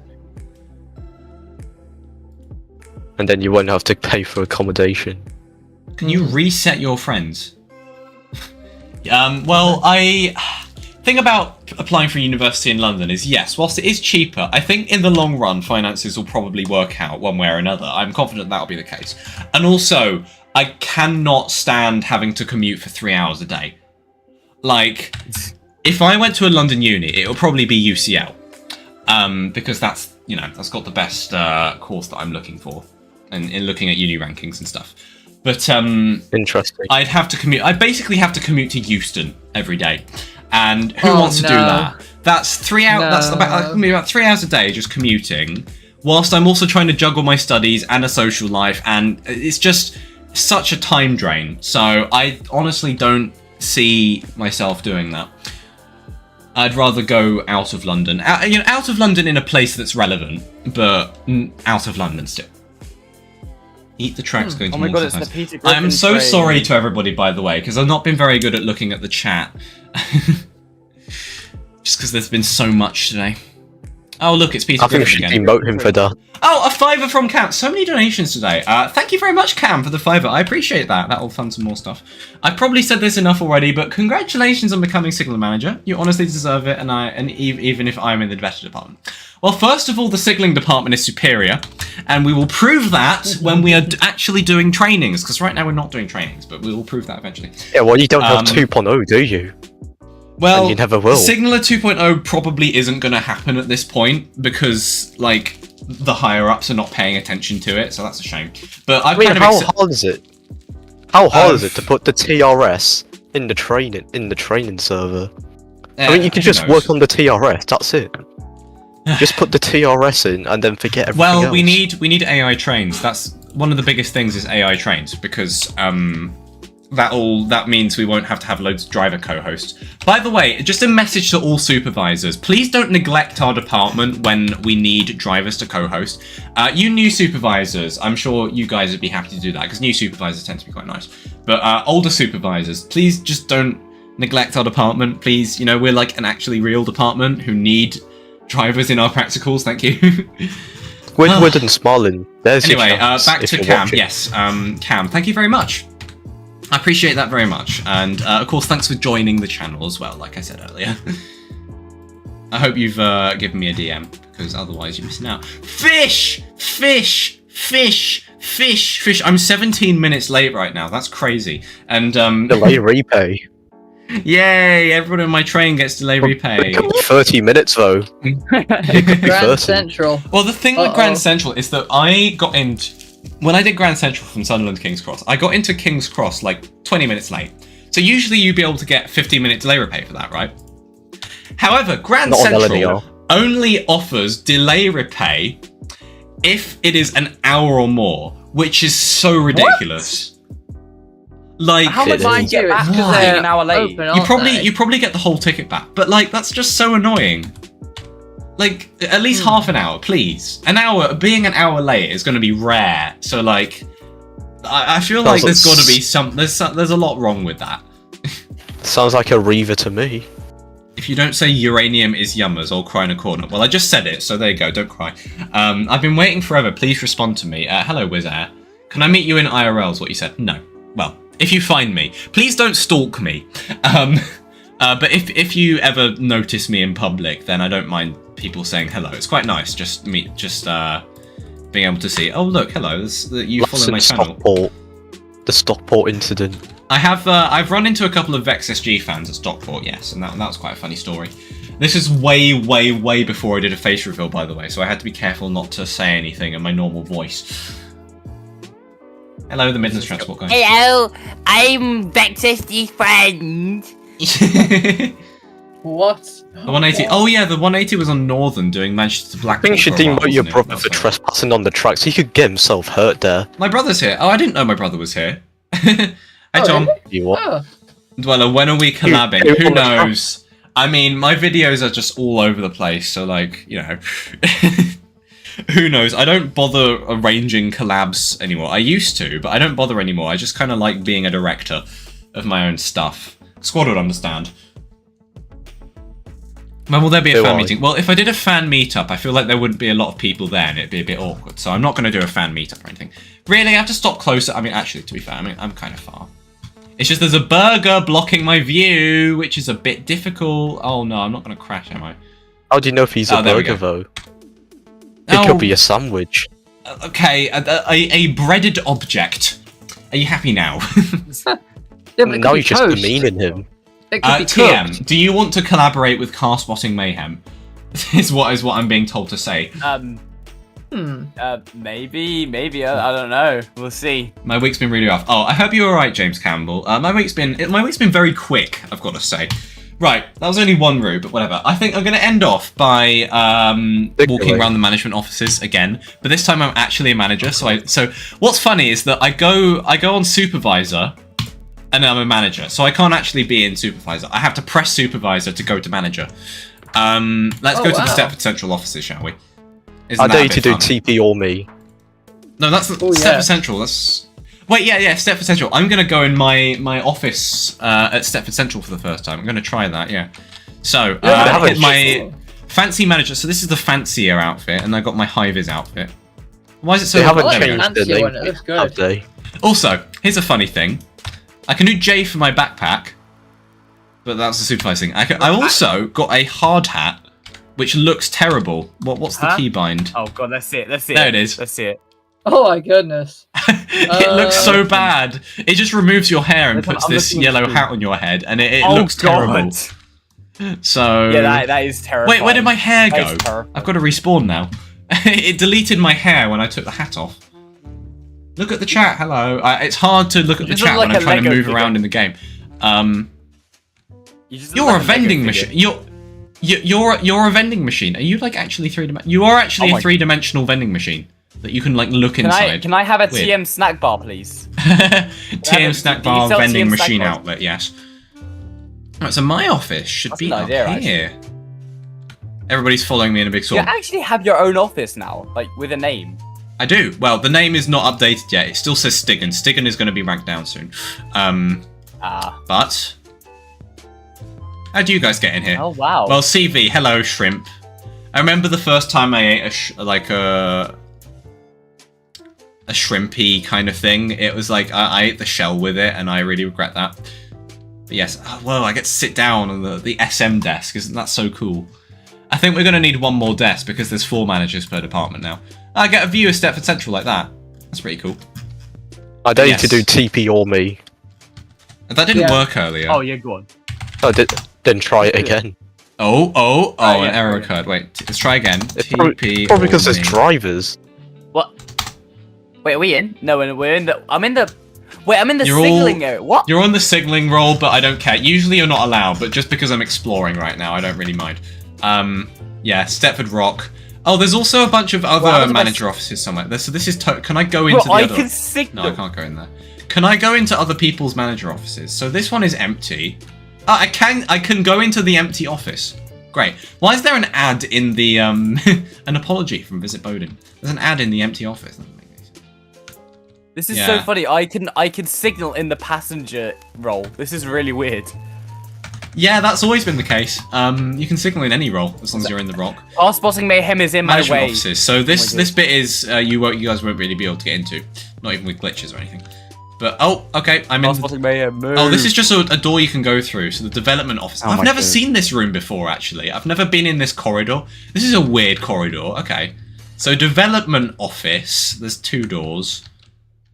And then you won't have to pay for accommodation. Can you reset your friends? Well, thing about applying for a university in London is, yes, whilst it is cheaper, I think in the long run, finances will probably work out one way or another. I'm confident that'll be the case. And also, I cannot stand having to commute for 3 hours a day. Like, if I went to a London uni, it would probably be UCL. Because that's got the best course that I'm looking for. And in looking at uni rankings and stuff. But, Interesting. I'd have to commute. I basically have to commute to Euston every day. And who wants to do no. that? That's 3 hours. That's about 3 hours a day just commuting, whilst I'm also trying to juggle my studies and a social life, and it's just such a time drain. So I honestly don't see myself doing that. I'd rather go out of London. Out of London in a place that's relevant, but out of London still. Eat the tracks going to Oh my more god, it's the sometimes. Peter I'm Griffin so train. sorry to everybody, by the way, because I've not been very good at looking at the chat. Just because there's been so much today. Oh, look, it's Peter I think we Griffin should again. demote him for that. Oh, a $5 from Cam. So many donations today. Thank you very much, Cam, for the $5. I appreciate that. That'll fund some more stuff. I've probably said this enough already, but congratulations on becoming Signal Manager. You honestly deserve it, and even if I'm in the better department. Well, first of all, the signaling department is superior, and we will prove that when we are actually doing trainings, because right now we're not doing trainings, but we will prove that eventually. Yeah, well, you don't have 2.0, do you? Well, And you never will. Signaler 2.0 probably isn't going to happen at this point, because, like, the higher-ups are not paying attention to it, so that's a shame. But I've I mean, kind of how hard is it? How hard is it to put the TRS in the training server? I mean, you can just work on the TRS. That's it. Just put the TRS in and then forget everything Well, else. we need AI trains. That's one of the biggest things is AI trains, because that means we won't have to have loads of driver co-hosts. By the way, just a message to all supervisors: please don't neglect our department when we need drivers to co-host. You new supervisors, I'm sure you guys would be happy to do that, because new supervisors tend to be quite nice. But older supervisors, please just don't neglect our department. Please, we're like an actually real department who need drivers in our practicals. Thank you. Wood and smiling. There's your Anyway, chance back if to you're Cam. watching. Yes, Cam, thank you very much. I appreciate that very much. And, of course, thanks for joining the channel as well, like I said earlier. I hope you've given me a DM, because otherwise you're missing out. Fish! Fish! Fish! Fish! Fish! I'm 17 minutes late right now. That's crazy. And, Delay repay. yay! Everyone in my train gets delay repay. It could be 30 minutes though. It could be Grand 30. Central. Well, the thing with Grand Central is that when I did Grand Central from Sunderland to King's Cross, I got into King's Cross like 20 minutes late. So usually you'd be able to get 15-minute delay repay for that, right? However, Grand Not on Central LNER. only offers delay repay if it is an hour or more, which is so ridiculous. Like, How much Mind do you get back Because for being they're an hour late? open, you aren't probably they? you probably get the whole ticket back, but like that's just so annoying. Like at least half an hour, please. An hour, being an hour late is going to be rare. So like, I feel like there's got to be there's a lot wrong with that. Sounds like a Reaver to me. If you don't say uranium is yummers, I'll cry in a corner. Well, I just said it, so there you go. Don't cry. I've been waiting forever. Please respond to me. Hello, Wizz Air. Can I meet you in IRL? Is what you said. No. Well, if you find me, please don't stalk me. But if you ever notice me in public, then I don't mind people saying hello. It's quite nice. Just being able to see. Oh look, hello. You follow my channel. The Stockport incident. I've run into a couple of VexSG fans at Stockport, yes, and that was quite a funny story. This is way before I did a face reveal, by the way, so I had to be careful not to say anything in my normal voice. Hello, the Midlands Transport guy. Hello, I'm VexSG friend. What? The 180. Oh yeah, the 180 was on Northern doing Manchester to I Blackpool. think you should for a while, demote your wasn't it? brother That's for funny. trespassing on the track, so he could get himself hurt there. My brother's here. Oh, I didn't know my brother was here. Hi, Tom. Really? You what? Oh. Dweller, when are we collabing? Who Who on the track? knows? I mean, my videos are just all over the place, so like, you know. Who knows? I don't bother arranging collabs anymore. I used to, but I don't bother anymore. I just kind of like being a director of my own stuff. Squad would understand. When will there be a fan meeting? Well, if I did a fan meetup, I feel like there wouldn't be a lot of people there and it'd be a bit awkward. So I'm not going to do a fan meetup or anything. Really, I have to stop closer. I mean, actually, to be fair, I'm kind of far. It's just there's a burger blocking my view, which is a bit difficult. Oh no, I'm not going to crash, am I? How do you know if he's a there we burger, go. though? It could be a sandwich. Okay, a breaded object. Are you happy now? Yeah, but it Now could you're be just toast. demeaning him. It could be TM, cooked. do you want to collaborate with Car Spotting Mayhem? is what I'm being told to say. Maybe. I don't know. We'll see. My week's been really rough. Oh, I hope you're alright, James Campbell. My week's been very quick, I've got to say. Right, that was only one route, but whatever. I think I'm going to end off by walking around the management offices again, but this time I'm actually a manager. So what's funny is that I go on supervisor, and I'm a manager, so I can't actually be in supervisor. I have to press supervisor to go to manager. Let's go to the Stepford Central offices, shall we? I dare you to do TP or me. No, that's Stepford Central. That's wait, yeah, Stepford Central. I'm gonna go in my office at Stepford Central for the first time. I'm gonna try that. Yeah. So hit my fancy manager. So this is the fancier outfit, and I got my high-vis outfit. Why is it so? They haven't I like the changed the fancy name, one, it looks good. have they? Also, here's a funny thing. I can do J for my backpack, but that's the supervising. I also got a hard hat, which looks terrible. What's the keybind? Oh god, let's see it. There it is. Let's see it. Oh my goodness. It looks so bad. It just removes your hair and puts I'm this looking at yellow the hat on your head, and it Oh, looks terrible. God. So Yeah, that is terrible. wait, where did my hair That go? is terrifying. I've got to respawn now. It deleted my hair when I took the hat off. Look at the chat. Hello. It's hard to look at the This chat looks when like I'm a trying to Lego move figure. around in the game. You just look You're like a Lego vending figure. machine. You're a vending machine. Are you like actually three-dimensional? You are actually Oh a my- three-dimensional vending machine that you can like look inside. Can I have a Weird. TM snack bar, please? TM snack do you bar sell vending TM snack machine bars? outlet. Yes. Right, so my office should That's be a good up idea, actually. here. Everybody's following me in a big You storm. actually have your own office now, like with a name. I do. Well, the name is not updated yet. It still says Stiggen. Stiggen is going to be ranked down soon. But how do you guys get in here? Oh wow. Well, CV, hello, shrimp. I remember the first time I ate a shrimpy kind of thing. It was like I ate the shell with it, and I really regret that. But yes, well, I get to sit down on the SM desk. Isn't that so cool? I think we're going to need one more desk because there's 4 managers per department now. I get a view of Stepford Central like that. That's pretty cool. I dare you Yes. to do TP or me. That didn't work earlier. Oh yeah, go on. Then try it again. Oh, yeah, an error yeah. occurred. Wait, let's try again. It's TP probably because or there's me. drivers. What? Wait, are we in? No, we're in the. I'm in the. Wait, I'm in the You're all- signaling area. What? You're on the signaling roll, but I don't care. Usually you're not allowed, but just because I'm exploring right now, I don't really mind. Yeah, Stepford Rock. Oh, there's also a bunch of other Well, manager offices somewhere. So this is. Can I go into Bro, the I other? can signal. No, I can't go in there. Can I go into other people's manager offices? So this one is empty. I can go into the empty office. Great. Why is there an ad in the an apology from Visit Bowden? There's an ad in the empty office. This is Yeah. so funny. I can signal in the passenger role. This is really weird. Yeah, that's always been the case. You can signal in any role as long as you're in the rock. Our spotting mayhem is in my Management way. offices. So this Oh my this bit is you guys won't really be able to get into, not even with glitches or anything. But oh, okay, I'm Our in. spotting mayhem. Oh, this is just a door you can go through. So the development office. Oh I've my never God. seen this room before. Actually, I've never been in this corridor. This is a weird corridor. Okay, so development office. There's 2 doors.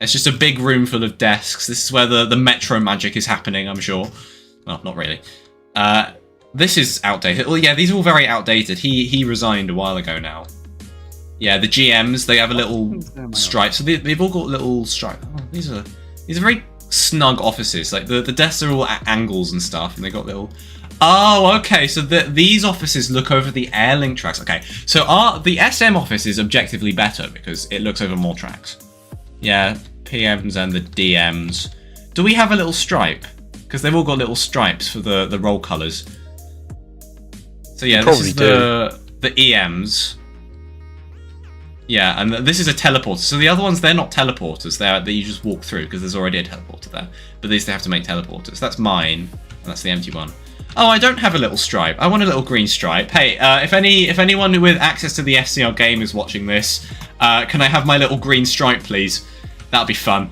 It's just a big room full of desks. This is where the metro magic is happening, I'm sure. Well, not really. This is outdated. Well, yeah, these are all very outdated. He resigned a while ago now. Yeah, the GMs, they have a little stripe. So they've all got little stripe. Oh, these are very snug offices. Like the desks are all at angles and stuff, and they got little. Oh, okay. So these offices look over the airlink tracks. Okay, so the SM office is objectively better because it looks over more tracks. Yeah, PMs and the DMs. Do we have a little stripe? Because they've all got little stripes for the roll colours. So yeah, this is the EMs. Yeah, and this is a teleporter. So the other ones, they're not teleporters. That you just walk through because there's already a teleporter there. But these they have to make teleporters. That's mine, and that's the empty one. Oh, I don't have a little stripe. I want a little green stripe. Hey, if anyone with access to the SCR game is watching this, can I have my little green stripe, please? That'd be fun.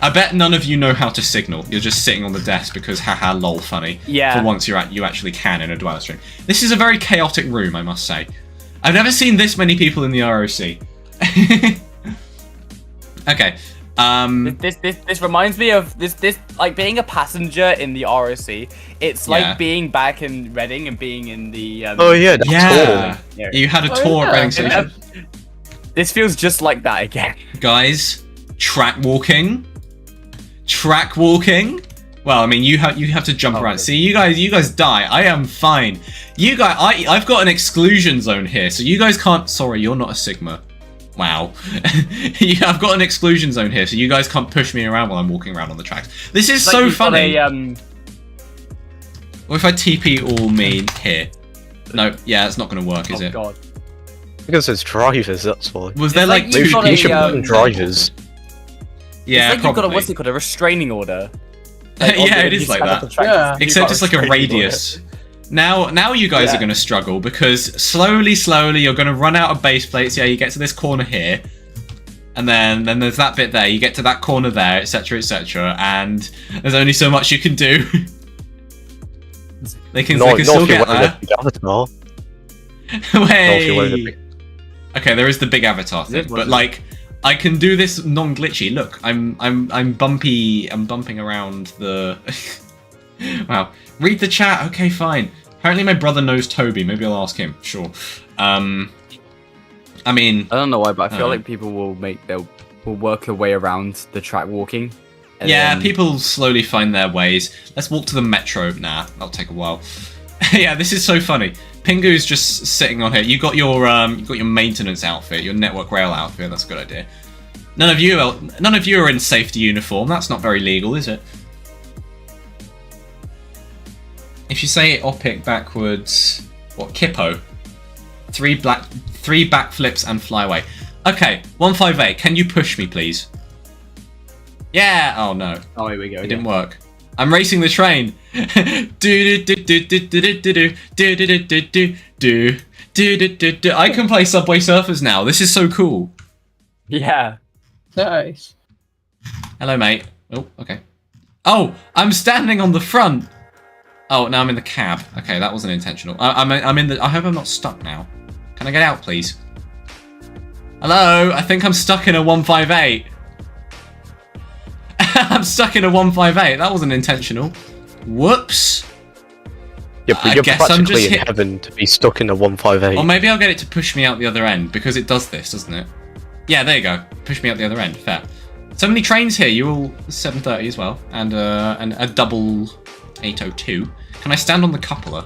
I bet none of you know how to signal. You're just sitting on the desk because haha lol funny. Yeah. For once you actually can in a dweller stream. This is a very chaotic room, I must say. I've never seen this many people in the ROC. Okay. This reminds me of this like being a passenger in the ROC. It's like Yeah. being back in Reading and being in the Oh yeah, that's Yeah. Yeah. You had a Oh, tour yeah. at Reading Station. This feels just like that again. Guys, track walking. Track walking. Well, I mean, you have to jump around. See, you guys die. I am fine. You guys, I've got an exclusion zone here, so you guys can't. Sorry, you're not a Sigma. Wow. Yeah, I've got an exclusion zone here, so you guys can't push me around while I'm walking around on the tracks. This is It's so like you've got funny. What if I TP all me here? No, yeah, it's not going to work, is Oh it? god. Because it's drivers, that's why. Was there like like you've two got You should a, put in drivers. Yeah, it's like you've got a probably. what's it called, a restraining order. Like, Yeah, on it is each like side of that. the track, Yeah. you've Except got it's like a restraining order. radius. Now you guys Yeah. are going to struggle because slowly you're going to run out of base plates. Yeah, you get to this corner here, and then there's that bit there. You get to that corner there, etc., etc., and there's only so much you can do. they can Not still if you're get wearing there. a big avatar. Not if you're wearing a Way. big... Okay, there is the big avatar thing, but like I can do this non-glitchy. Look, I'm bumpy. I'm bumping around the. Wow. Read the chat. Okay, fine. Apparently my brother knows Toby. Maybe I'll ask him. Sure. I mean, I don't know why, but I feel Oh. like people will work their way around the track walking. and yeah, then- people slowly find their ways. Let's walk to the metro. Nah, that'll take a while. Yeah, this is so funny. Pingu's just sitting on here. You got your maintenance outfit, your network rail outfit. That's a good idea. None of you are in safety uniform. That's not very legal, is it? If you say Opic backwards, what Kippo? 3 backflips and fly away. Okay, 158. Can you push me, please? Yeah. Oh no. Oh, here we go. It didn't work. I'm racing the train. I can play Subway Surfers now. This is so cool. Yeah. Nice. Hello, mate. Oh, okay. Oh, I'm standing on the front. Oh, now I'm in the cab. Okay, that wasn't intentional. I'm in the. I hope I'm not stuck now. Can I get out, please? Hello. I think I'm stuck in a 158. I'm stuck in a 158. That wasn't intentional. Whoops. Yeah, I but you're guess I'm practically just in hit- heaven to be stuck in a 158. Or maybe I'll get it to push me out the other end because it does this, doesn't it? Yeah, there you go. Push me out the other end. Fair. So many trains here. You're all 7:30 as well, and a double 802. Can I stand on the coupler?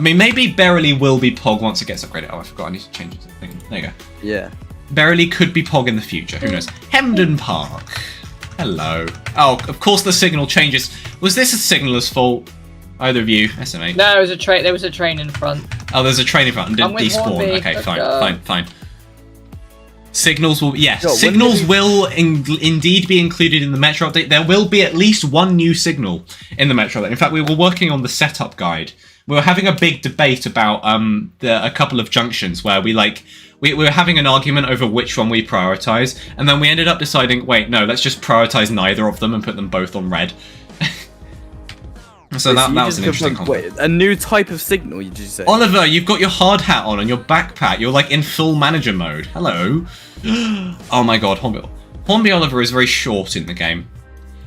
I mean, maybe Beryley will be Pog once it gets upgraded. Oh, I forgot. I need to change it to the thing. There you go. Yeah. Beryley could be Pog in the future. Who knows? Hemden Park. Hello. Oh, of course the signal changes. Was this a signaler's fault? Either of you, SMH? No, there was a train in front. Oh, there's a train in front and I'm didn't with despawn. Hornby. Okay, Let's fine, go. fine. Signals will, yes, Yo, when signals did will indeed be included in the Metro update. There will be at least one new signal in the Metro update. In fact, we were working on the setup guide. We were having a big debate about a couple of junctions where we were having an argument over which one we prioritize, and then we ended up deciding, wait, no, let's just prioritize neither of them and put them both on red. So that was an interesting conflict. Wait, a new type of signal, did you say? Oliver, you've got your hard hat on and your backpack. You're like in full manager mode. Hello. Oh my god, Hornby Oliver is very short in the game.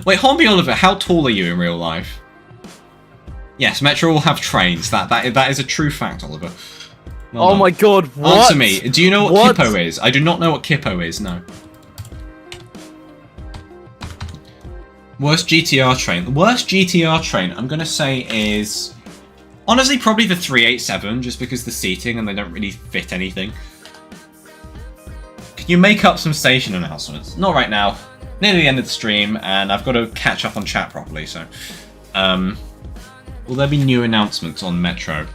Wait, Hornby Oliver, how tall are you in real life? Yes, Metro will have trains. That is a true fact, Oliver. Well Oh done. my god, what? Answer me. Do you know what What? Kippo is? I do not know what Kippo is, no. Worst GTR train. The worst GTR train, I'm going to say, is... honestly, probably the 387, just because the seating and they don't really fit anything. Can you make up some station announcements? Not right now. Near the end of the stream, and I've got to catch up on chat properly, so... will there be new announcements on Metro?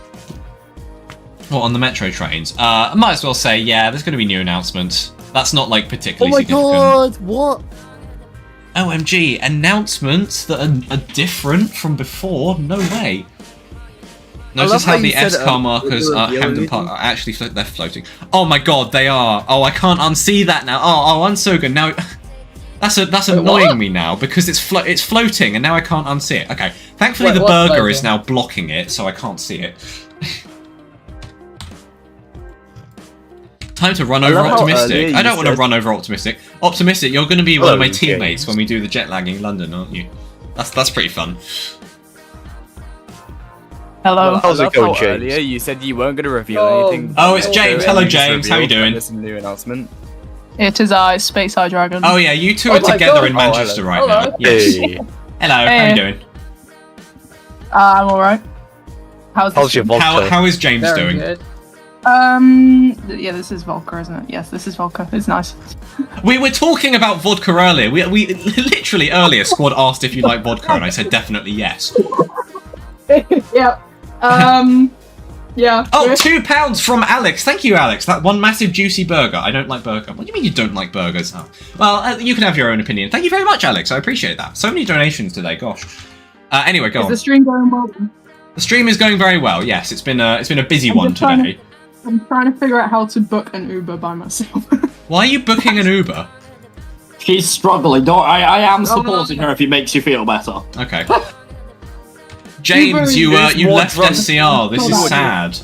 Well, on the Metro trains? I might as well say, yeah, there's going to be new announcements. That's not, like, particularly significant. What? OMG, announcements that are different from before? No way. Notice love how how you the said, SCR markers with the at Hampden reveal Park are actually they're floating. Oh my god, they are. Oh, I can't unsee that now. Oh, Unsoga, now... That's annoying me now, because it's floating, and now I can't unsee it. Okay, thankfully Wait, the what's burger is floating? now blocking it, so I can't see it. Time to run over love how Optimistic. earlier I you don't want to said- run over Optimistic. Optimistic, you're going to be one of my Hello, teammates James. when we do the jet lagging in London, aren't you? That's pretty fun. Hello. How's I it love going, how James? Earlier you said you weren't going to reveal Oh. anything. Oh, it's James. Hello, Anything's James. How you revealed, doing? There's a new announcement. It is I, Space Eye Dragon. Oh yeah, you two Oh are my together God. in Manchester right Hello. now. Yes. Hey, Hello. How Hey. you doing? I'm alright. How's how's your vodka? How is James Very doing? good. Yeah, this is vodka, isn't it? Yes, this is vodka. It's nice. We were talking about vodka earlier. We literally earlier, Squad asked if you like vodka, and I said definitely yes. Yeah. Yeah. Oh, £2 from Alex. Thank you, Alex. That one massive juicy burger. I don't like burger. What do you mean you don't like burgers? Oh. Well, you can have your own opinion. Thank you very much, Alex. I appreciate that. So many donations today. Gosh. Anyway, go Is on. the stream going well? Then? The stream is going very well. Yes, it's been a busy I'm one just trying to- today. I'm trying to figure out how to book an Uber by myself. Why are you booking an Uber? She's struggling. Don't I am supporting her if it makes you feel better. Okay. James, you Uber is you more left drunk. SCR. This is Hold on. sad.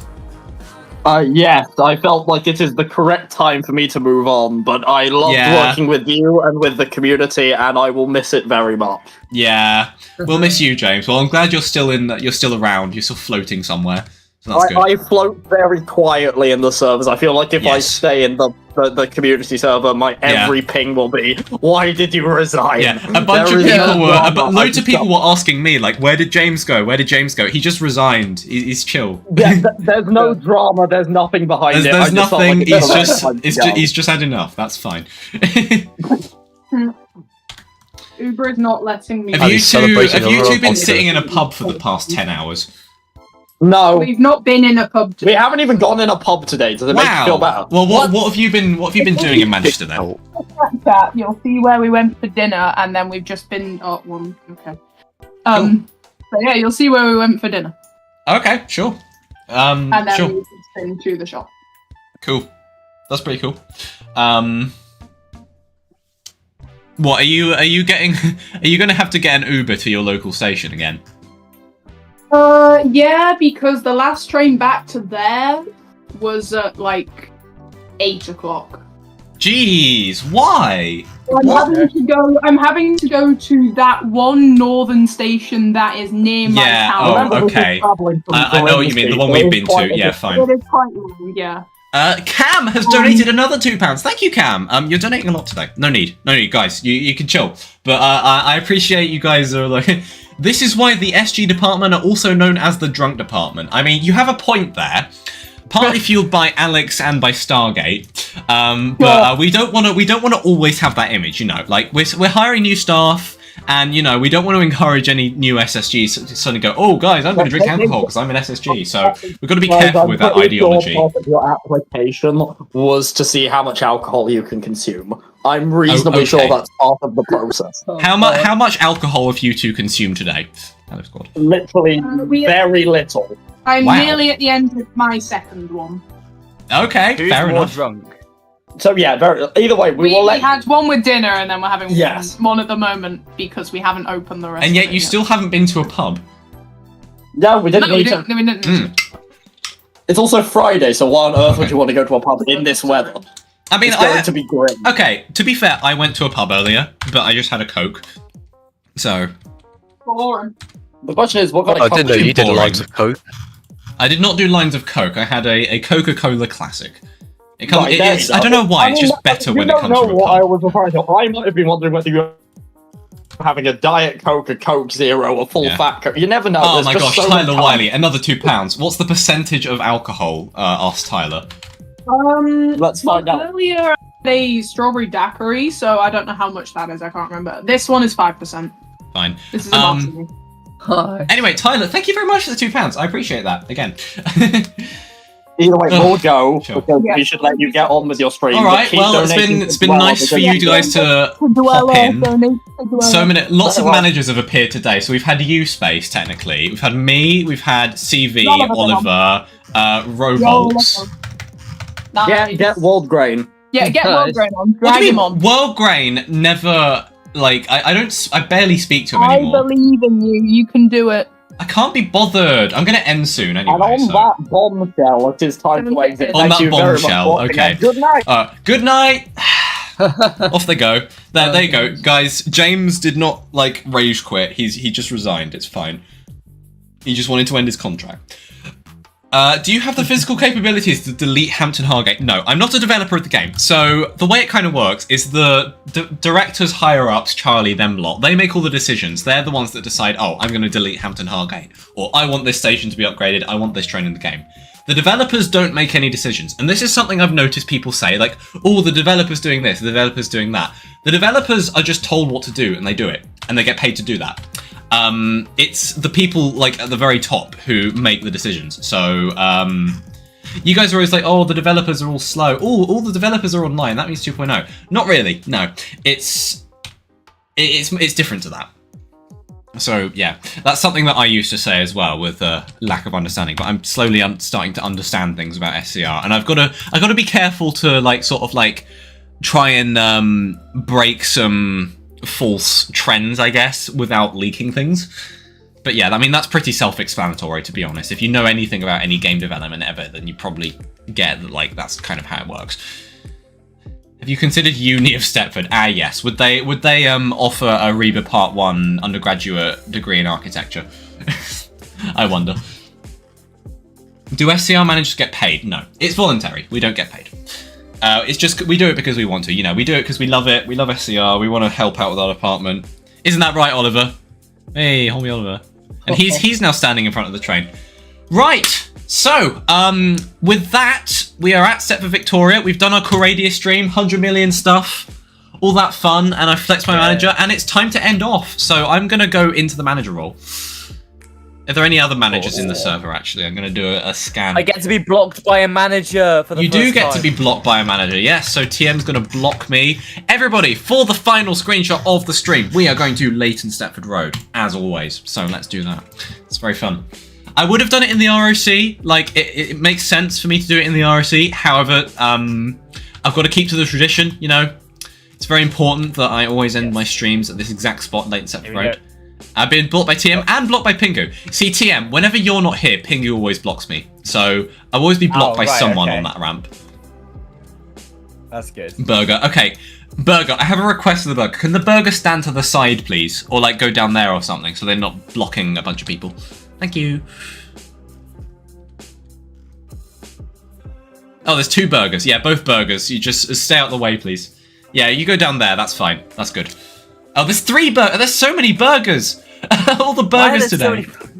Yes, I felt like it is the correct time for me to move on, but I loved Yeah. working with you and with the community, and I will miss it very much. Yeah, we'll miss you, James. Well, I'm glad you're still around. You're still floating somewhere. So that's good. I float very quietly in the servers. I feel like if I Yes. stay in the community server, my every ping will be, "Why did you resign?" Yeah, a bunch There of is people no were. drama. Loads of people were asking me, like, "Where did James go? Where did James go?" He just resigned. He's chill. Yeah, there's no drama. There's nothing behind it. I There's just felt nothing. like it's the right time to go. He's just had enough. That's fine. Uber is not letting me. Have And you he's two celebrating a been robot. sitting in a pub for the past 10 hours? No, We've not been in a pub. we haven't even gone in a pub today. Does it make you feel better? Well, what have you been doing in Manchester then? Oh, That you'll see where we went for dinner, and then we've just been. Oh, one. Okay. But yeah, you'll see where we went for dinner, Okay, sure. and then Sure. we've just been to the shop. Cool. That's pretty cool. What are you getting? Are you going to have to get an Uber to your local station again? Yeah, because the last train back to there was at like 8 o'clock. Jeez, why? I'm having to go to that one northern station that is near my Yeah, town. oh, Remember, this is okay. travelling from I know what you mean. The one we've been to. Yeah, fine. It is quite long, yeah. Cam has donated another £2. Thank you, Cam. You're donating a lot today. No need, guys. You can chill. But I appreciate you guys are like. This is why the SG department are also known as the drunk department. I mean, you have a point there. Partly fueled by Alex and by Stargate, but we don't want to always have that image, you know. Like we're hiring new staff, and you know we don't want to encourage any new SSGs to suddenly go, oh guys, I'm going to drink alcohol because I'm an SSG. So we've got to be careful with that ideology. Part of your application was to see how much alcohol you can consume. I'm reasonably sure that's part of the process. How much alcohol have you two consumed today? Alex God. Literally, very little. I'm nearly at the end of my second one. Okay, Who's fair more enough. drunk? So yeah, either way, we will We had one with dinner, and then we're having Yes. one at the moment because we haven't opened the rest. And of yet it you still haven't been to a pub. No, we didn't No, we need didn't. to. We didn't. It's also Friday, so why on earth would you want to go to a pub in this weather? I mean, It's going to be great. Okay, to be fair, I went to a pub earlier, but I just had a Coke. So Boring. The question is, what kind I of didn't know you did boring. lines of coke. I did not do lines of Coke. I had a Coca-Cola Classic. It comes. Right, there It's, you I go. don't know why. It's I mean, just better you when it don't comes know from a what I pub. was referring to. I might have been wondering whether you were having a Diet Coke, a Coke Zero, a full Yeah. fat Coke. You never know. Oh There's my just gosh, so Tyler much Wiley, another £2. What's the percentage of alcohol? Asked Tyler. Let's find out. Earlier, I had a strawberry daiquiri, so I don't know how much that is. I can't remember. This one is 5%. Fine. This is a martini. Hi. Anyway, Tyler, thank you very much for the £2. I appreciate that again. Either way, we'll go Sure. because Yeah. we should let you get on with your stream. All but right. keep Well, donating it's as been well, nice for because- you guys to hop in. Lots of managers have appeared today. So we've had you, Space, technically. We've had me. We've had CV, Oliver, Robolts. Nice. Get Walled Grain. Yeah, get Nice. World Grain on. What do Drag you him mean? on. World Grain never like I barely speak to him I anymore. believe in you. You can do it. I can't be bothered. I'm gonna end soon anyway. And on so. that bombshell, it is time to exit. On Thank that you very much bombshell, for watching, okay. and good night. Good night. Off they go. There you go, guys. James did not like rage quit. He just resigned. It's fine. He just wanted to end his contract. Do you have the physical capabilities to delete Hampton Hargate? No, I'm not a developer of the game. So the way it kind of works is the directors, higher ups, Charlie, them lot, they make all the decisions. They're the ones that decide, oh, I'm going to delete Hampton Hargate, or I want this station to be upgraded. I want this train in the game. The developers don't make any decisions. And this is something I've noticed people say, like, oh, the developer's doing this, the developer's doing that. The developers are just told what to do and they do it. And they get paid to do that. It's the people, like, at the very top who make the decisions. So, you guys are always like, oh, the developers are all slow. Oh, all the developers are online. That means 2.0. Not really. No. It's different to that. So yeah, that's something that I used to say as well with lack of understanding. But I'm slowly starting to understand things about SCR, and I've got to be careful to like sort of like try and break some false trends, I guess, without leaking things. But yeah, I mean that's pretty self-explanatory, to be honest. If you know anything about any game development ever, then you probably get that like that's kind of how it works. Have you considered Uni of Stepford? Ah, yes. Would they offer a Reba Part 1 undergraduate degree in architecture? I wonder. Do SCR managers get paid? No. It's voluntary. We don't get paid. It's just, we do it because we want to. You know, we do it because we love it. We love SCR. We want to help out with our department. Isn't that right, Oliver? Hey, hold me, Oliver. And he's now standing in front of the train. Right. So, with that, we are at Stepford Victoria. We've done our Coradia stream, 100 million stuff, all that fun, and I've flexed my manager, and it's time to end off. So I'm going to go into the manager role. Are there any other managers in the server, actually? I'm going to do a scan. I get to be blocked by a manager for the You first do get time. to be blocked by a manager, yes. So TM's going to block me. Everybody, for the final screenshot of the stream, we are going to Leighton Stepford Road, as always. So let's do that. It's very fun. I would have done it in the ROC. Like, it makes sense for me to do it in the ROC. However, I've got to keep to the tradition, you know. It's very important that I always end my streams at this exact spot, Leighton Stepford Road. I've been blocked by TM and blocked by Pingu. See, TM, whenever you're not here, Pingu always blocks me. So I'll always be blocked by someone on that ramp. That's good. Burger. Okay. Burger, I have a request for the burger. Can the burger stand to the side, please? Or, like, go down there or something so they're not blocking a bunch of people. Thank you. Oh, there's 2 burgers. Yeah, both burgers. You just stay out the way, please. Yeah, you go down there. That's fine. That's good. Oh, there's 3 burgers. There's so many burgers. All the Why are burgers there so today. many-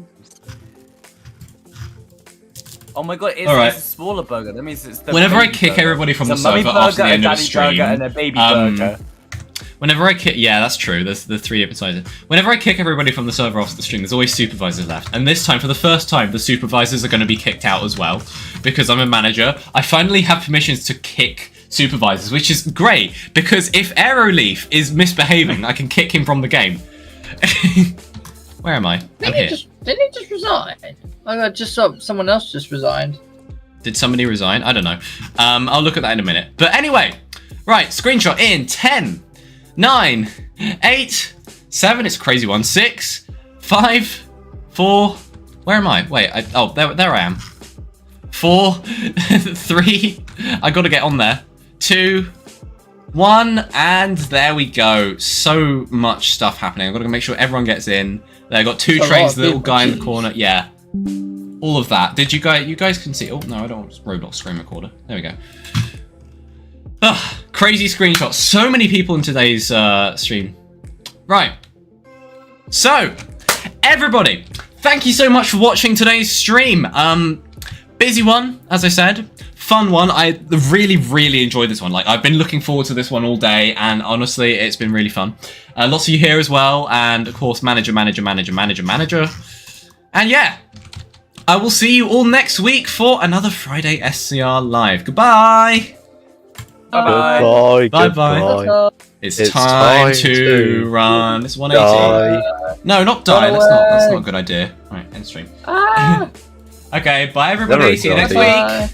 Oh my god, it's, All right. it's a smaller burger. That means it's the Whenever I baby kick burger. everybody from the It's a mummy server after burger, the a end of the daddy stream, burger, and a baby burger. whenever I kick, yeah, that's true. There's the 3 different sizes. Whenever I kick everybody from the server after the stream, there's always supervisors left. And this time, for the first time, the supervisors are going to be kicked out as well, because I'm a manager. I finally have permissions to kick supervisors, which is great, because if Aeroleaf is misbehaving, I can kick him from the game. Where am I? I'm here. Didn't he just resign? I just saw someone else just resigned. Did somebody resign? I don't know. I'll look at that in a minute. But anyway, right, screenshot in 10, 9, 8, 7, it's a crazy one, 6, 5, 4, where am I? Wait, there I am. 4, 3, I gotta get on there. 2, 1, and there we go. So much stuff happening. I've got to make sure everyone gets in. There, I got 2 trains, the little guy in the corner. Yeah. All of that. Did you guys can see? Oh, no, I don't want Roblox screen recorder. There we go. Crazy screenshots. So many people in today's stream. Right. So, everybody, thank you so much for watching today's stream. Busy one, as I said. Fun one. I really, really enjoyed this one. Like, I've been looking forward to this one all day, and honestly, it's been really fun. Lots of you here as well, and of course, manager. And yeah, I will see you all next week for another Friday SCR Live. Goodbye! Bye-bye. Bye-bye. It's time to run. It's 180. No, not die. That's not a good idea. Alright, end stream. Okay, bye everybody. See you next week.